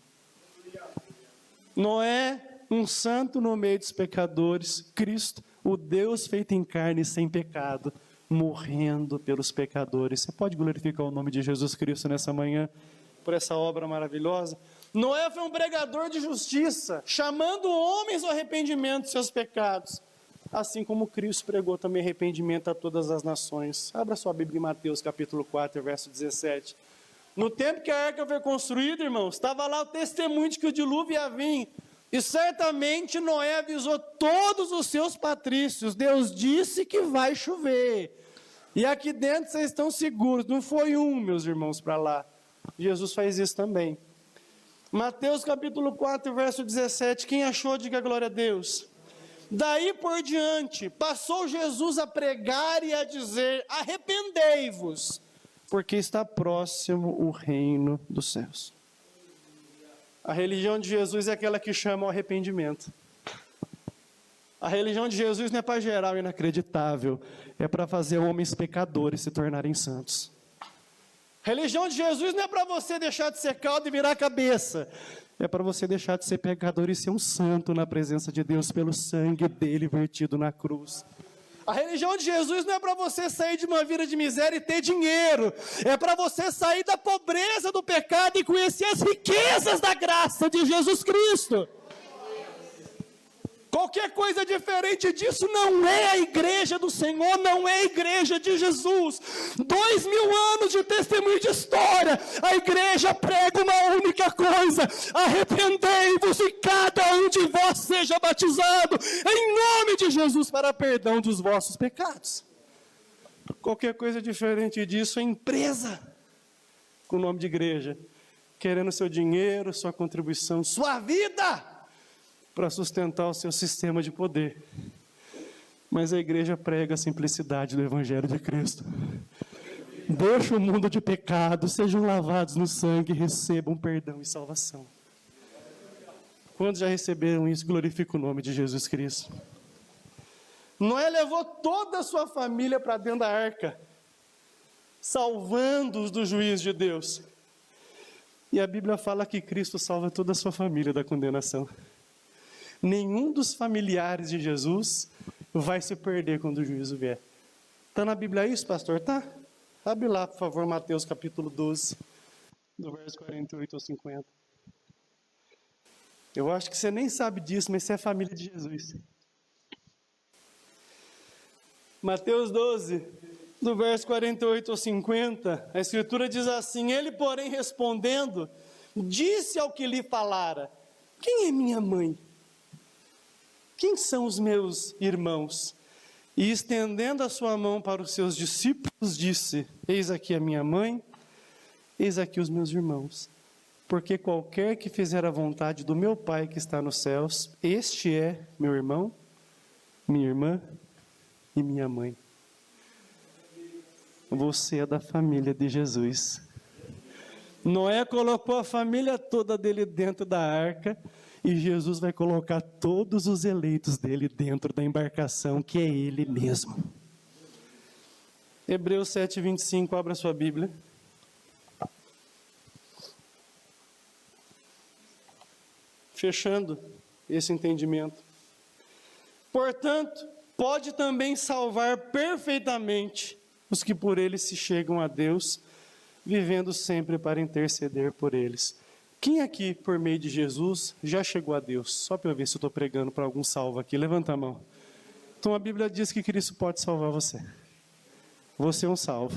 Noé, um santo no meio dos pecadores, Cristo, o Deus feito em carne sem pecado, morrendo pelos pecadores. Você pode glorificar o nome de Jesus Cristo nessa manhã, por essa obra maravilhosa? Noé foi um pregador de justiça, chamando homens ao arrependimento de seus pecados, assim como Cristo pregou também arrependimento a todas as nações. Abra sua Bíblia em Mateus capítulo 4, verso 17. No tempo que a arca foi construída, irmãos, estava lá o testemunho de que o dilúvio ia vir. E certamente Noé avisou todos os seus patrícios: Deus disse que vai chover. E aqui dentro vocês estão seguros. Não foi meus irmãos, para lá. Jesus faz isso também. Mateus capítulo 4, verso 17. Quem achou, diga glória a Deus. Daí por diante, passou Jesus a pregar e a dizer: arrependei-vos, porque está próximo o reino dos céus. A religião de Jesus é aquela que chama ao arrependimento. A religião de Jesus não é para gerar o inacreditável, é para fazer homens pecadores se tornarem santos. A religião de Jesus não é para você deixar de ser caldo e virar cabeça, é para você deixar de ser pecador e ser um santo na presença de Deus pelo sangue dele vertido na cruz. A religião de Jesus não é para você sair de uma vida de miséria e ter dinheiro. É para você sair da pobreza do pecado e conhecer as riquezas da graça de Jesus Cristo. Qualquer coisa diferente disso não é a igreja do Senhor, não é a igreja de Jesus. 2000 anos de testemunho de história, a igreja prega uma única coisa: arrependei-vos e cada um de vós seja batizado em nome de Jesus para perdão dos vossos pecados. Qualquer coisa diferente disso é empresa com o nome de igreja, querendo seu dinheiro, sua contribuição, sua vida para sustentar o seu sistema de poder. Mas a igreja prega a simplicidade do Evangelho de Cristo. Deixa o mundo de pecado, sejam lavados no sangue e recebam perdão e salvação. Quando já receberam isso, glorifica o nome de Jesus Cristo. Noé levou toda a sua família para dentro da arca, salvando-os do juízo de Deus. E a Bíblia fala que Cristo salva toda a sua família da condenação. Nenhum dos familiares de Jesus vai se perder quando o juízo vier. Está na Bíblia isso, pastor? Tá? Abre lá, por favor, Mateus capítulo 12, do verso 48 ao 50. Eu acho que você nem sabe disso, mas você é família de Jesus. Mateus 12, do verso 48 ao 50, a Escritura diz assim: ele, porém, respondendo, disse ao que lhe falara: quem é minha mãe? Quem são os meus irmãos? E estendendo a sua mão para os seus discípulos, disse: eis aqui a minha mãe, eis aqui os meus irmãos. Porque qualquer que fizer a vontade do meu Pai que está nos céus, este é meu irmão, minha irmã e minha mãe. Você é da família de Jesus. Noé colocou a família toda dele dentro da arca, e Jesus vai colocar todos os eleitos dele dentro da embarcação, que é ele mesmo. Hebreus 7:25, abra sua Bíblia. Fechando esse entendimento. Portanto, pode também salvar perfeitamente os que por ele se chegam a Deus, vivendo sempre para interceder por eles. Quem aqui, por meio de Jesus, já chegou a Deus? Só para eu ver se eu estou pregando para algum salvo aqui. Levanta a mão. Então a Bíblia diz que Cristo pode salvar você. Você é um salvo.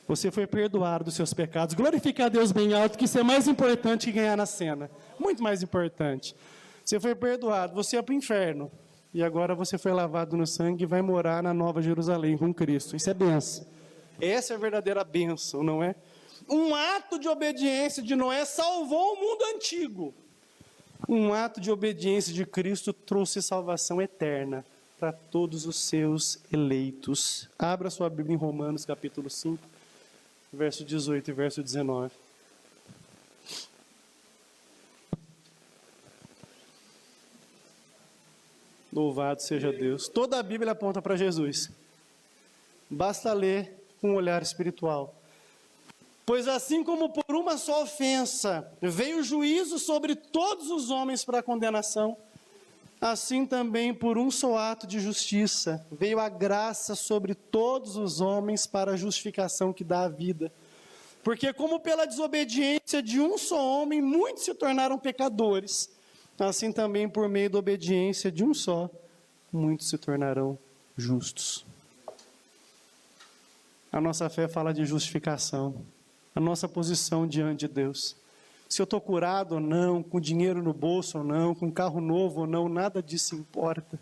Você foi perdoado dos seus pecados. Glorifique a Deus bem alto, que isso é mais importante que ganhar na cena. Muito mais importante. Você foi perdoado. Você é para o inferno. e agora você foi lavado no sangue e vai morar na Nova Jerusalém com Cristo. Isso é bênção. Essa é a verdadeira bênção, não é? Um ato de obediência de Noé salvou o mundo antigo. Um ato de obediência de Cristo trouxe salvação eterna para todos os seus eleitos. Abra sua Bíblia em Romanos capítulo 5, verso 18 e verso 19. Louvado seja Deus. Toda a Bíblia aponta para Jesus. Basta ler com um olhar espiritual. Pois assim como por uma só ofensa veio o juízo sobre todos os homens para a condenação, assim também por um só ato de justiça veio a graça sobre todos os homens para a justificação que dá a vida. Porque como pela desobediência de um só homem muitos se tornaram pecadores, assim também por meio da obediência de um só, muitos se tornarão justos. A nossa fé fala de justificação, a nossa posição diante de Deus. Se eu estou curado ou não, com dinheiro no bolso ou não, com carro novo ou não, nada disso importa.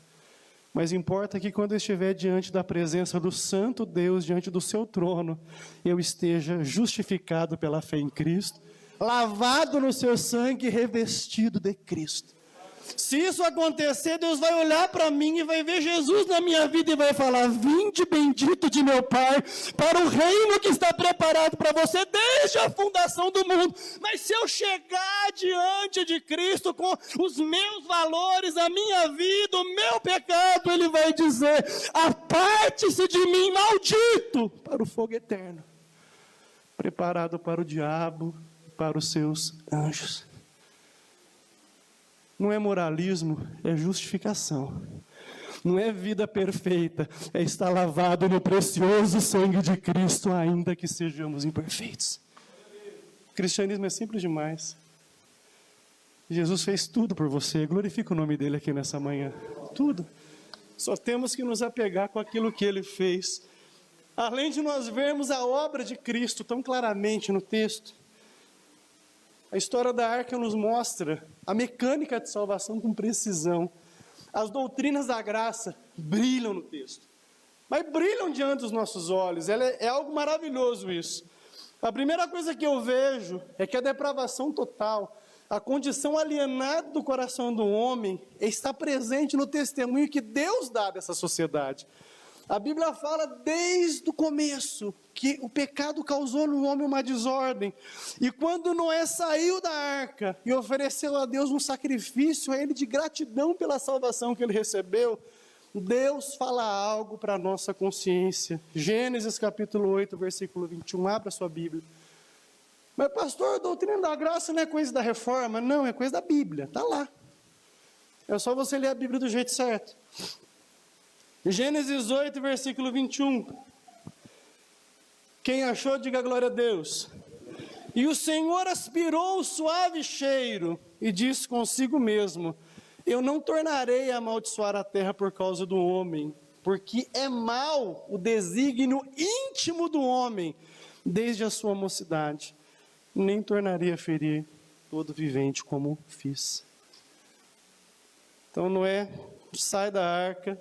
Mas importa que quando eu estiver diante da presença do Santo Deus, diante do seu trono, eu esteja justificado pela fé em Cristo, lavado no seu sangue e revestido de Cristo. Se isso acontecer, Deus vai olhar para mim e vai ver Jesus na minha vida e vai falar: vinde bendito de meu Pai, para o reino que está preparado para você desde a fundação do mundo. Mas se eu chegar diante de Cristo com os meus valores, a minha vida, o meu pecado, Ele vai dizer: aparte-se de mim, maldito, para o fogo eterno, preparado para o diabo e para os seus anjos. Não é moralismo, é justificação. Não é vida perfeita, é estar lavado no precioso sangue de Cristo, ainda que sejamos imperfeitos. O cristianismo é simples demais. Jesus fez tudo por você, glorifica o nome dele aqui nessa manhã. Tudo. Só temos que nos apegar com aquilo que ele fez. Além de nós vermos a obra de Cristo tão claramente no texto, a história da arca nos mostra a mecânica de salvação com precisão. As doutrinas da graça brilham no texto, mas brilham diante dos nossos olhos. É algo maravilhoso isso. A primeira coisa que eu vejo é que a depravação total, a condição alienada do coração do homem, está presente no testemunho que Deus dá dessa sociedade. A Bíblia fala desde o começo que o pecado causou no homem uma desordem. E quando Noé saiu da arca e ofereceu a Deus um sacrifício a ele de gratidão pela salvação que ele recebeu, Deus fala algo para a nossa consciência. Gênesis capítulo 8, versículo 21. Abra sua Bíblia. Mas pastor, a doutrina da graça não é coisa da reforma? Não, é coisa da Bíblia. Está lá. É só você ler a Bíblia do jeito certo. Gênesis 8, versículo 21. Quem achou, diga glória a Deus. E o Senhor aspirou o suave cheiro e disse consigo mesmo: eu não tornarei a amaldiçoar a terra por causa do homem, porque é mau o desígnio íntimo do homem, desde a sua mocidade. Nem tornarei a ferir todo vivente como fiz. Então Noé sai da arca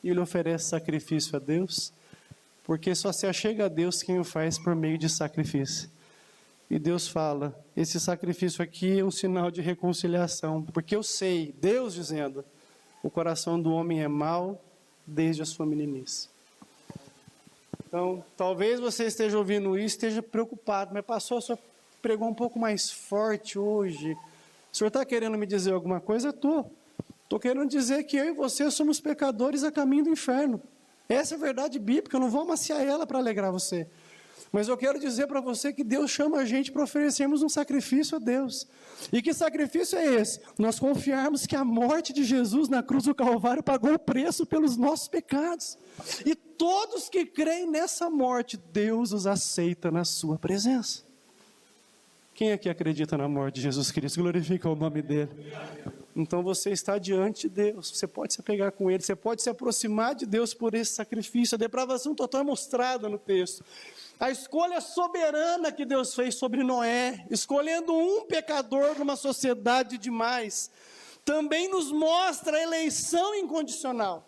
e ele oferece sacrifício a Deus, porque só se achega a Deus quem o faz por meio de sacrifício. E Deus fala: esse sacrifício aqui é um sinal de reconciliação, porque eu sei, Deus dizendo, o coração do homem é mau desde a sua meninice. Então, talvez você esteja ouvindo isso, esteja preocupado, mas pastor, o senhor pregou um pouco mais forte hoje. O senhor está querendo me dizer alguma coisa? Estou querendo dizer que eu e você somos pecadores a caminho do inferno. Essa é a verdade bíblica, eu não vou amaciar ela para alegrar você. Mas eu quero dizer para você que Deus chama a gente para oferecermos um sacrifício a Deus. E que sacrifício é esse? Nós confiarmos que a morte de Jesus na cruz do Calvário pagou o preço pelos nossos pecados. E todos que creem nessa morte, Deus os aceita na sua presença. Quem aqui acredita na morte de Jesus Cristo? Glorifica o nome dele. Então você está diante de Deus, você pode se apegar com ele, você pode se aproximar de Deus por esse sacrifício. A depravação total é mostrada no texto. A escolha soberana que Deus fez sobre Noé, escolhendo um pecador numa sociedade demais, também nos mostra a eleição incondicional,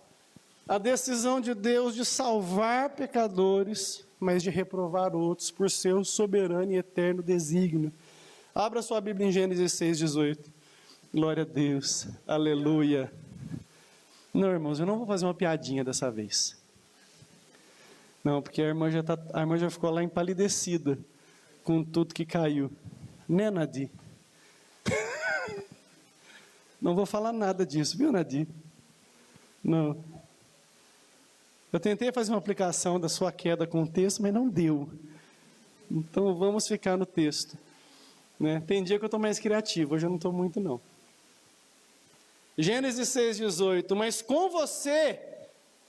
a decisão de Deus de salvar pecadores, mas de reprovar outros por seu soberano e eterno desígnio. Abra sua Bíblia em Gênesis 6,18. Glória a Deus, aleluia. Não, irmãos, eu não vou fazer uma piadinha dessa vez. Não, porque a irmã já ficou lá empalidecida com tudo que caiu. Né, Nadir? Não vou falar nada disso, viu, Nadir? Não. Eu tentei fazer uma aplicação da sua queda com o texto, mas não deu. Então vamos ficar no texto. Né? Tem dia que eu estou mais criativo, hoje eu não estou muito não. Gênesis 6,18. Mas com você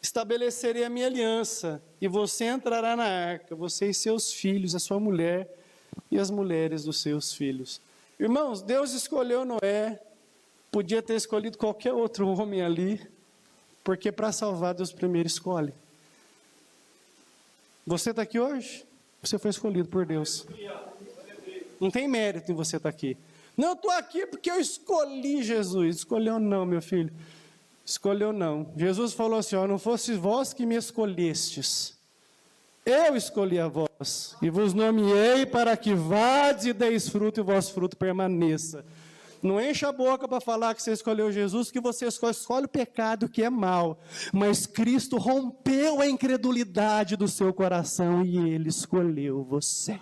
estabelecerei a minha aliança, e você entrará na arca, você e seus filhos, a sua mulher e as mulheres dos seus filhos. Irmãos, Deus escolheu Noé, podia ter escolhido qualquer outro homem ali, porque para salvar Deus primeiro escolhe. Você está aqui hoje? Você foi escolhido por Deus. Não tem mérito em você estar aqui. Não, eu estou aqui porque eu escolhi Jesus. Escolheu não, meu filho. Escolheu não. Jesus falou assim, ó, não fosse vós que me escolhestes. Eu escolhi a vós. E vos nomeei para que vades e deis fruto e o vosso fruto permaneça. Não encha a boca para falar que você escolheu Jesus, que você escolhe o pecado que é mal. Mas Cristo rompeu a incredulidade do seu coração e Ele escolheu você.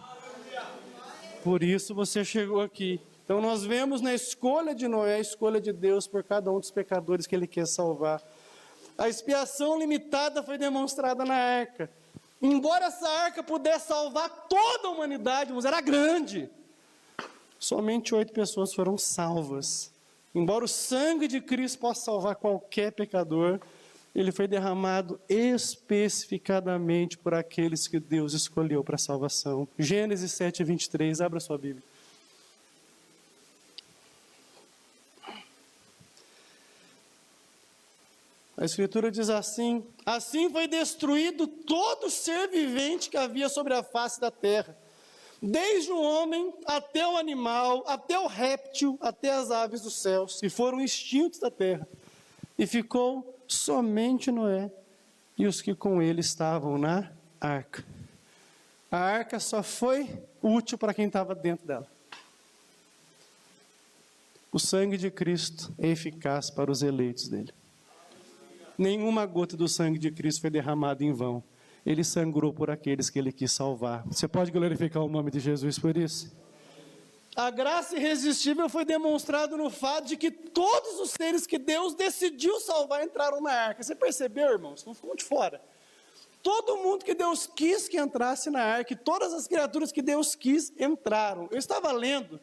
Por isso você chegou aqui. Então nós vemos na escolha de Noé, a escolha de Deus por cada um dos pecadores que Ele quer salvar. A expiação limitada foi demonstrada na arca. Embora essa arca pudesse salvar toda a humanidade, mas era grande. Somente 8 pessoas foram salvas. Embora o sangue de Cristo possa salvar qualquer pecador, ele foi derramado especificadamente por aqueles que Deus escolheu para a salvação. Gênesis 7:23, abra sua Bíblia. A Escritura diz assim: assim foi destruído todo ser vivente que havia sobre a face da terra, desde o homem até o animal, até o réptil, até as aves dos céus, e foram extintos da terra. E ficou somente Noé e os que com ele estavam na arca. A arca só foi útil para quem estava dentro dela. O sangue de Cristo é eficaz para os eleitos dele. Nenhuma gota do sangue de Cristo foi derramada em vão. Ele sangrou por aqueles que ele quis salvar. Você pode glorificar o nome de Jesus por isso? A graça irresistível foi demonstrada no fato de que todos os seres que Deus decidiu salvar entraram na arca. Você percebeu, irmãos? Não ficou de fora. Todo mundo que Deus quis que entrasse na arca, e todas as criaturas que Deus quis entraram. Eu estava lendo,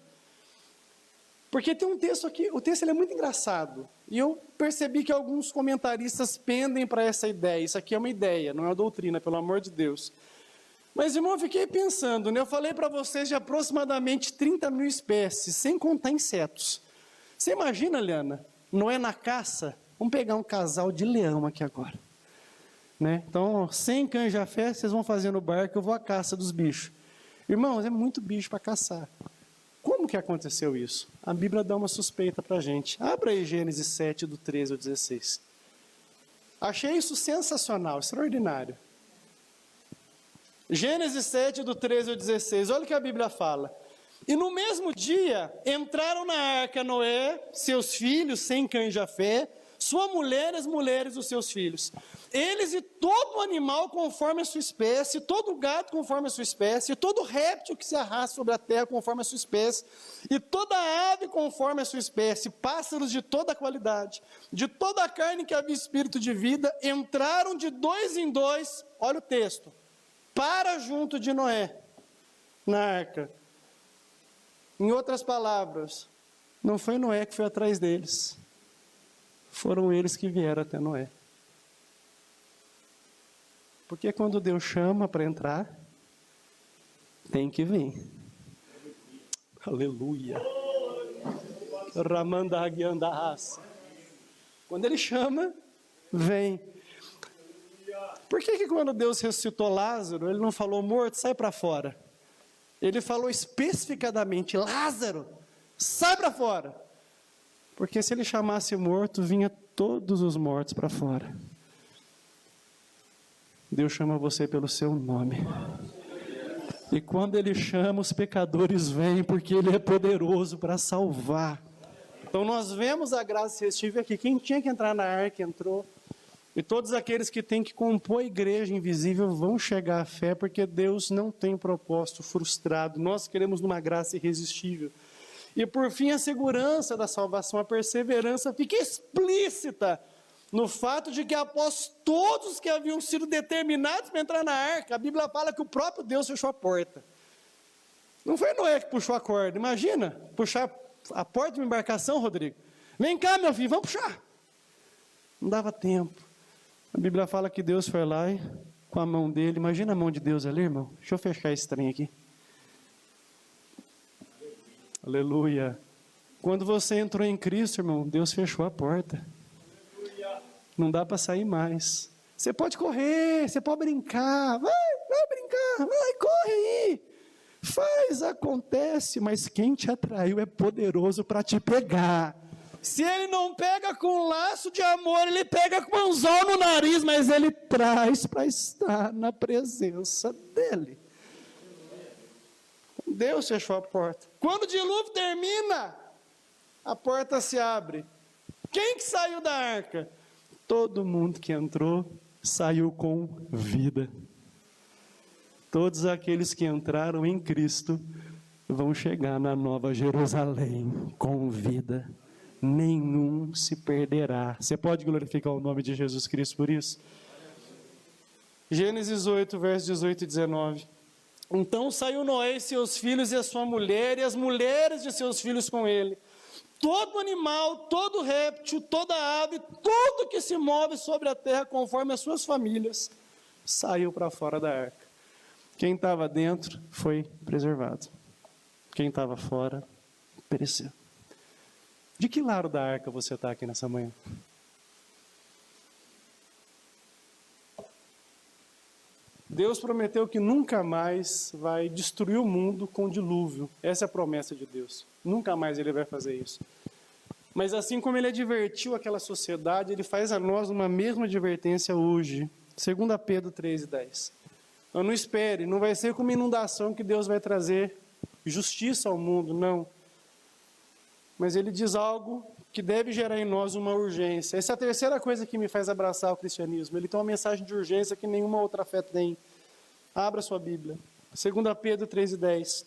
porque tem um texto aqui, o texto ele é muito engraçado. E eu percebi que alguns comentaristas pendem para essa ideia. Isso aqui é uma ideia, não é uma doutrina, pelo amor de Deus. Mas, irmão, eu fiquei pensando, né? Eu falei para vocês de aproximadamente 30 mil espécies, sem contar insetos. Você imagina, Liana, Noé na caça? Vamos pegar um casal de leão aqui agora. Né? Então, sem canja-fé, vocês vão fazer no barco, eu vou à caça dos bichos. Irmãos, é muito bicho para caçar. Como que aconteceu isso? A Bíblia dá uma suspeita para a gente. Abra aí Gênesis 7, do 13 ao 16. Achei isso sensacional, extraordinário. Gênesis 7, do 13 ao 16. Olha o que a Bíblia fala. E no mesmo dia, entraram na arca Noé, seus filhos, sem canja-fé, sua mulher e as mulheres dos seus filhos. Eles e todo animal conforme a sua espécie, todo gato conforme a sua espécie, todo réptil que se arrasta sobre a terra conforme a sua espécie, e toda ave conforme a sua espécie, pássaros de toda qualidade, de toda a carne que havia espírito de vida, entraram de 2 em 2, olha o texto, para junto de Noé, na arca. Em outras palavras, não foi Noé que foi atrás deles, foram eles que vieram até Noé. Porque quando Deus chama para entrar, tem que vir. Aleluia. Quando Ele chama, vem. Por que quando Deus ressuscitou Lázaro, Ele não falou, morto, sai para fora? Ele falou especificadamente, Lázaro, sai para fora. Porque se ele chamasse morto, vinha todos os mortos para fora. Deus chama você pelo seu nome. E quando ele chama, os pecadores vêm, porque ele é poderoso para salvar. Então nós vemos a graça resistível aqui. Quem tinha que entrar na arca entrou. E todos aqueles que têm que compor a igreja invisível vão chegar à fé, porque Deus não tem propósito frustrado. Nós queremos uma graça irresistível. E por fim, a segurança da salvação, a perseverança fica explícita no fato de que após todos que haviam sido determinados para entrar na arca, a Bíblia fala que o próprio Deus fechou a porta. Não foi Noé que puxou a corda. Imagina, puxar a porta de uma embarcação, Rodrigo. Vem cá, meu filho, vamos puxar. Não dava tempo. A Bíblia fala que Deus foi lá e, com a mão dele, imagina a mão de Deus ali, irmão. Deixa eu fechar esse trem aqui. Aleluia. Quando você entrou em Cristo, irmão, Deus fechou a porta. Não dá para sair mais. Você pode correr, você pode brincar. Vai brincar, vai, corre aí. Faz, acontece, mas quem te atraiu é poderoso para te pegar. Se ele não pega com um laço de amor, ele pega com um anzol no nariz, mas ele traz para estar na presença dele. Deus fechou a porta. Quando o dilúvio termina, a porta se abre. Quem que saiu da arca? Todo mundo que entrou saiu com vida. Todos aqueles que entraram em Cristo vão chegar na Nova Jerusalém com vida. Nenhum se perderá. Você pode glorificar o nome de Jesus Cristo por isso? Gênesis 8, versos 18 e 19. Então saiu Noé e seus filhos e a sua mulher e as mulheres de seus filhos com ele. Todo animal, todo réptil, toda ave, tudo que se move sobre a terra conforme as suas famílias, saiu para fora da arca. Quem estava dentro foi preservado. Quem estava fora, pereceu. De que lado da arca você está aqui nessa manhã? Deus prometeu que nunca mais vai destruir o mundo com dilúvio. Essa é a promessa de Deus. Nunca mais ele vai fazer isso. Mas assim como ele advertiu aquela sociedade, ele faz a nós uma mesma advertência hoje. 2 Pedro 3:10. Então não espere, não vai ser como inundação que Deus vai trazer justiça ao mundo, não. Mas ele diz algo que deve gerar em nós uma urgência. Essa é a terceira coisa que me faz abraçar o cristianismo. Ele tem uma mensagem de urgência que nenhuma outra fé tem. Abra sua Bíblia. 2 Pedro 3:10.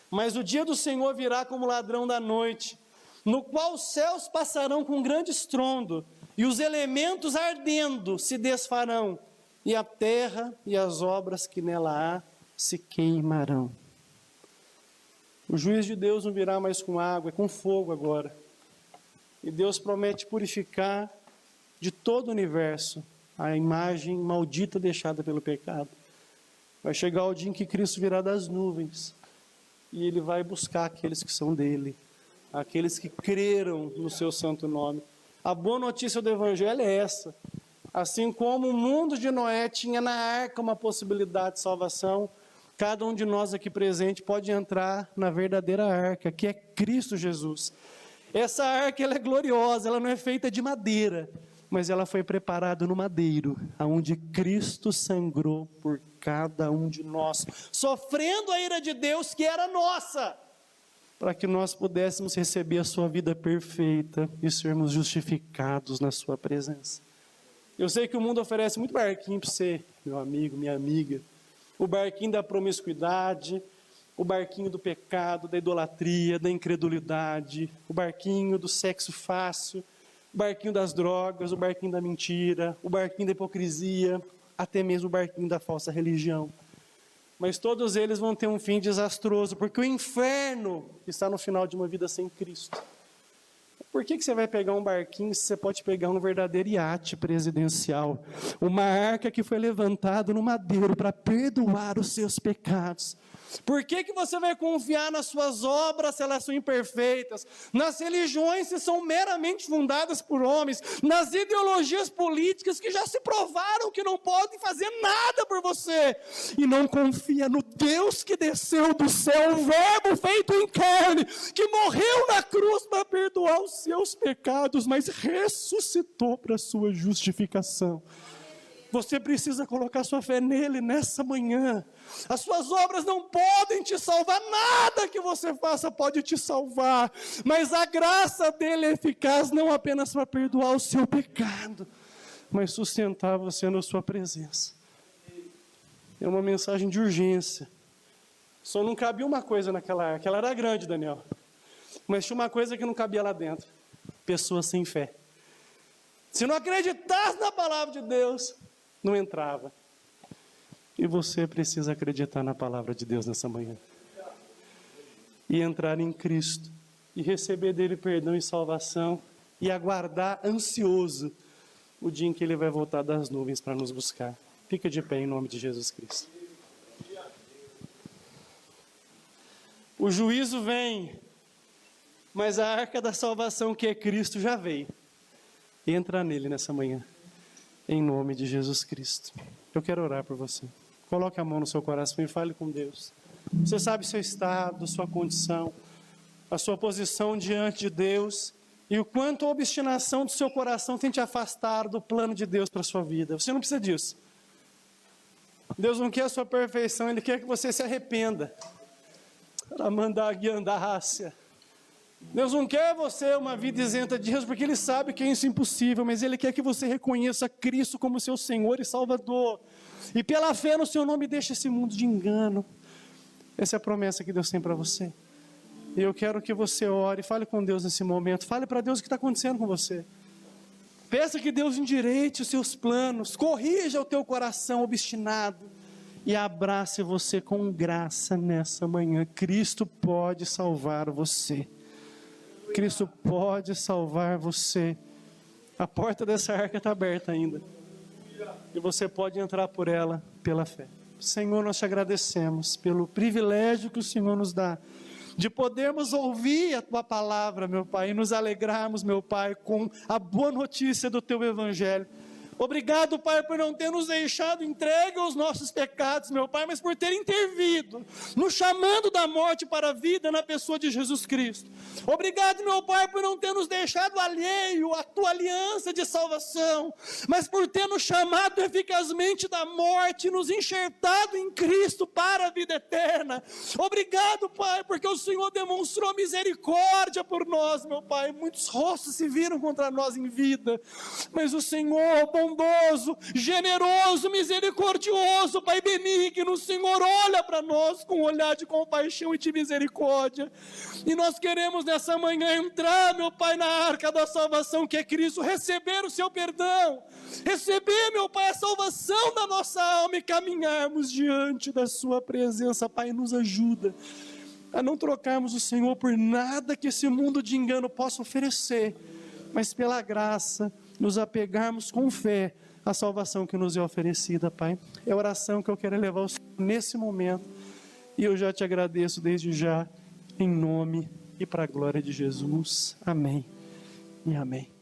Mas o dia do Senhor virá como ladrão da noite, no qual os céus passarão com grande estrondo, e os elementos ardendo se desfarão, e a terra e as obras que nela há se queimarão. O juiz de Deus não virá mais com água, é com fogo agora. E Deus promete purificar de todo o universo a imagem maldita deixada pelo pecado. Vai chegar o dia em que Cristo virá das nuvens e Ele vai buscar aqueles que são dele, aqueles que creram no seu santo nome. A boa notícia do Evangelho é essa. Assim como o mundo de Noé tinha na arca uma possibilidade de salvação, cada um de nós aqui presente pode entrar na verdadeira arca, que é Cristo Jesus. Essa arca ela é gloriosa, ela não é feita de madeira, mas ela foi preparada no madeiro, onde Cristo sangrou por cada um de nós, sofrendo a ira de Deus que era nossa, para que nós pudéssemos receber a sua vida perfeita e sermos justificados na sua presença. Eu sei que o mundo oferece muito barquinho para você, meu amigo, minha amiga. O barquinho da promiscuidade, o barquinho do pecado, da idolatria, da incredulidade, o barquinho do sexo fácil, o barquinho das drogas, o barquinho da mentira, o barquinho da hipocrisia, até mesmo o barquinho da falsa religião. Mas todos eles vão ter um fim desastroso, porque o inferno está no final de uma vida sem Cristo. Por que você vai pegar um barquinho se você pode pegar um verdadeiro iate presidencial? Uma arca que foi levantada no madeiro para perdoar os seus pecados. Por que você vai confiar nas suas obras se elas são imperfeitas? Nas religiões que são meramente fundadas por homens? Nas ideologias políticas que já se provaram que não podem fazer nada por você? E não confia no Deus que desceu do céu, o verbo feito em carne, que morreu na cruz para perdoar os seus pecados, mas ressuscitou para a sua justificação. Você precisa colocar sua fé nele nessa manhã. As suas obras não podem te salvar, nada que você faça pode te salvar, mas a graça dele é eficaz não apenas para perdoar o seu pecado, mas sustentar você na sua presença. É uma mensagem de urgência. Só não cabia uma coisa naquela arca, ela era grande, Daniel, mas tinha uma coisa que não cabia lá dentro: pessoas sem fé. Se não acreditasse na palavra de Deus, não entrava. E você precisa acreditar na palavra de Deus nessa manhã. E entrar em Cristo. E receber dele perdão e salvação. E aguardar ansioso o dia em que ele vai voltar das nuvens para nos buscar. Fica de pé em nome de Jesus Cristo. O juízo vem, mas a arca da salvação, que é Cristo, já veio. Entra nele nessa manhã. Em nome de Jesus Cristo. Eu quero orar por você. Coloque a mão no seu coração e fale com Deus. Você sabe seu estado, sua condição, a sua posição diante de Deus e o quanto a obstinação do seu coração tem te afastado do plano de Deus para a sua vida. Você não precisa disso. Deus não quer a sua perfeição, Ele quer que você se arrependa. Deus não quer você uma vida isenta de erros, porque Ele sabe que é isso impossível, mas Ele quer que você reconheça Cristo como seu Senhor e Salvador. E pela fé no seu nome deixe esse mundo de engano. Essa é a promessa que Deus tem para você. E eu quero que você ore, fale com Deus nesse momento. Fale para Deus o que está acontecendo com você. Peça que Deus endireite os seus planos, corrija o teu coração obstinado e abrace você com graça nessa manhã. Cristo pode salvar você. Cristo pode salvar você. A porta dessa arca está aberta ainda. E você pode entrar por ela pela fé. Senhor, nós te agradecemos pelo privilégio que o Senhor nos dá de podermos ouvir a Tua palavra, meu Pai, e nos alegrarmos, meu Pai, com a boa notícia do Teu Evangelho. Obrigado, Pai, por não ter nos deixado entregue aos nossos pecados, meu Pai, mas por ter intervido, nos chamando da morte para a vida na pessoa de Jesus Cristo. Obrigado, meu Pai, por não ter nos deixado alheio à Tua aliança de salvação, mas por ter nos chamado eficazmente da morte e nos enxertado em Cristo para a vida eterna. Obrigado, Pai, porque o Senhor demonstrou misericórdia por nós, meu Pai. Muitos rostos se viram contra nós em vida, mas o Senhor, bondoso, generoso, misericordioso, Pai benigno, o Senhor olha para nós com um olhar de compaixão e de misericórdia. E nós queremos nessa manhã entrar, meu Pai, na arca da salvação que é Cristo, receber o seu perdão, receber, meu Pai, a salvação da nossa alma e caminharmos diante da sua presença. Pai, nos ajuda a não trocarmos o Senhor por nada que esse mundo de engano possa oferecer, mas pela graça nos apegarmos com fé à salvação que nos é oferecida, Pai. É a oração que eu quero levar ao Senhor nesse momento, e eu já te agradeço desde já, em nome e para a glória de Jesus. Amém e amém.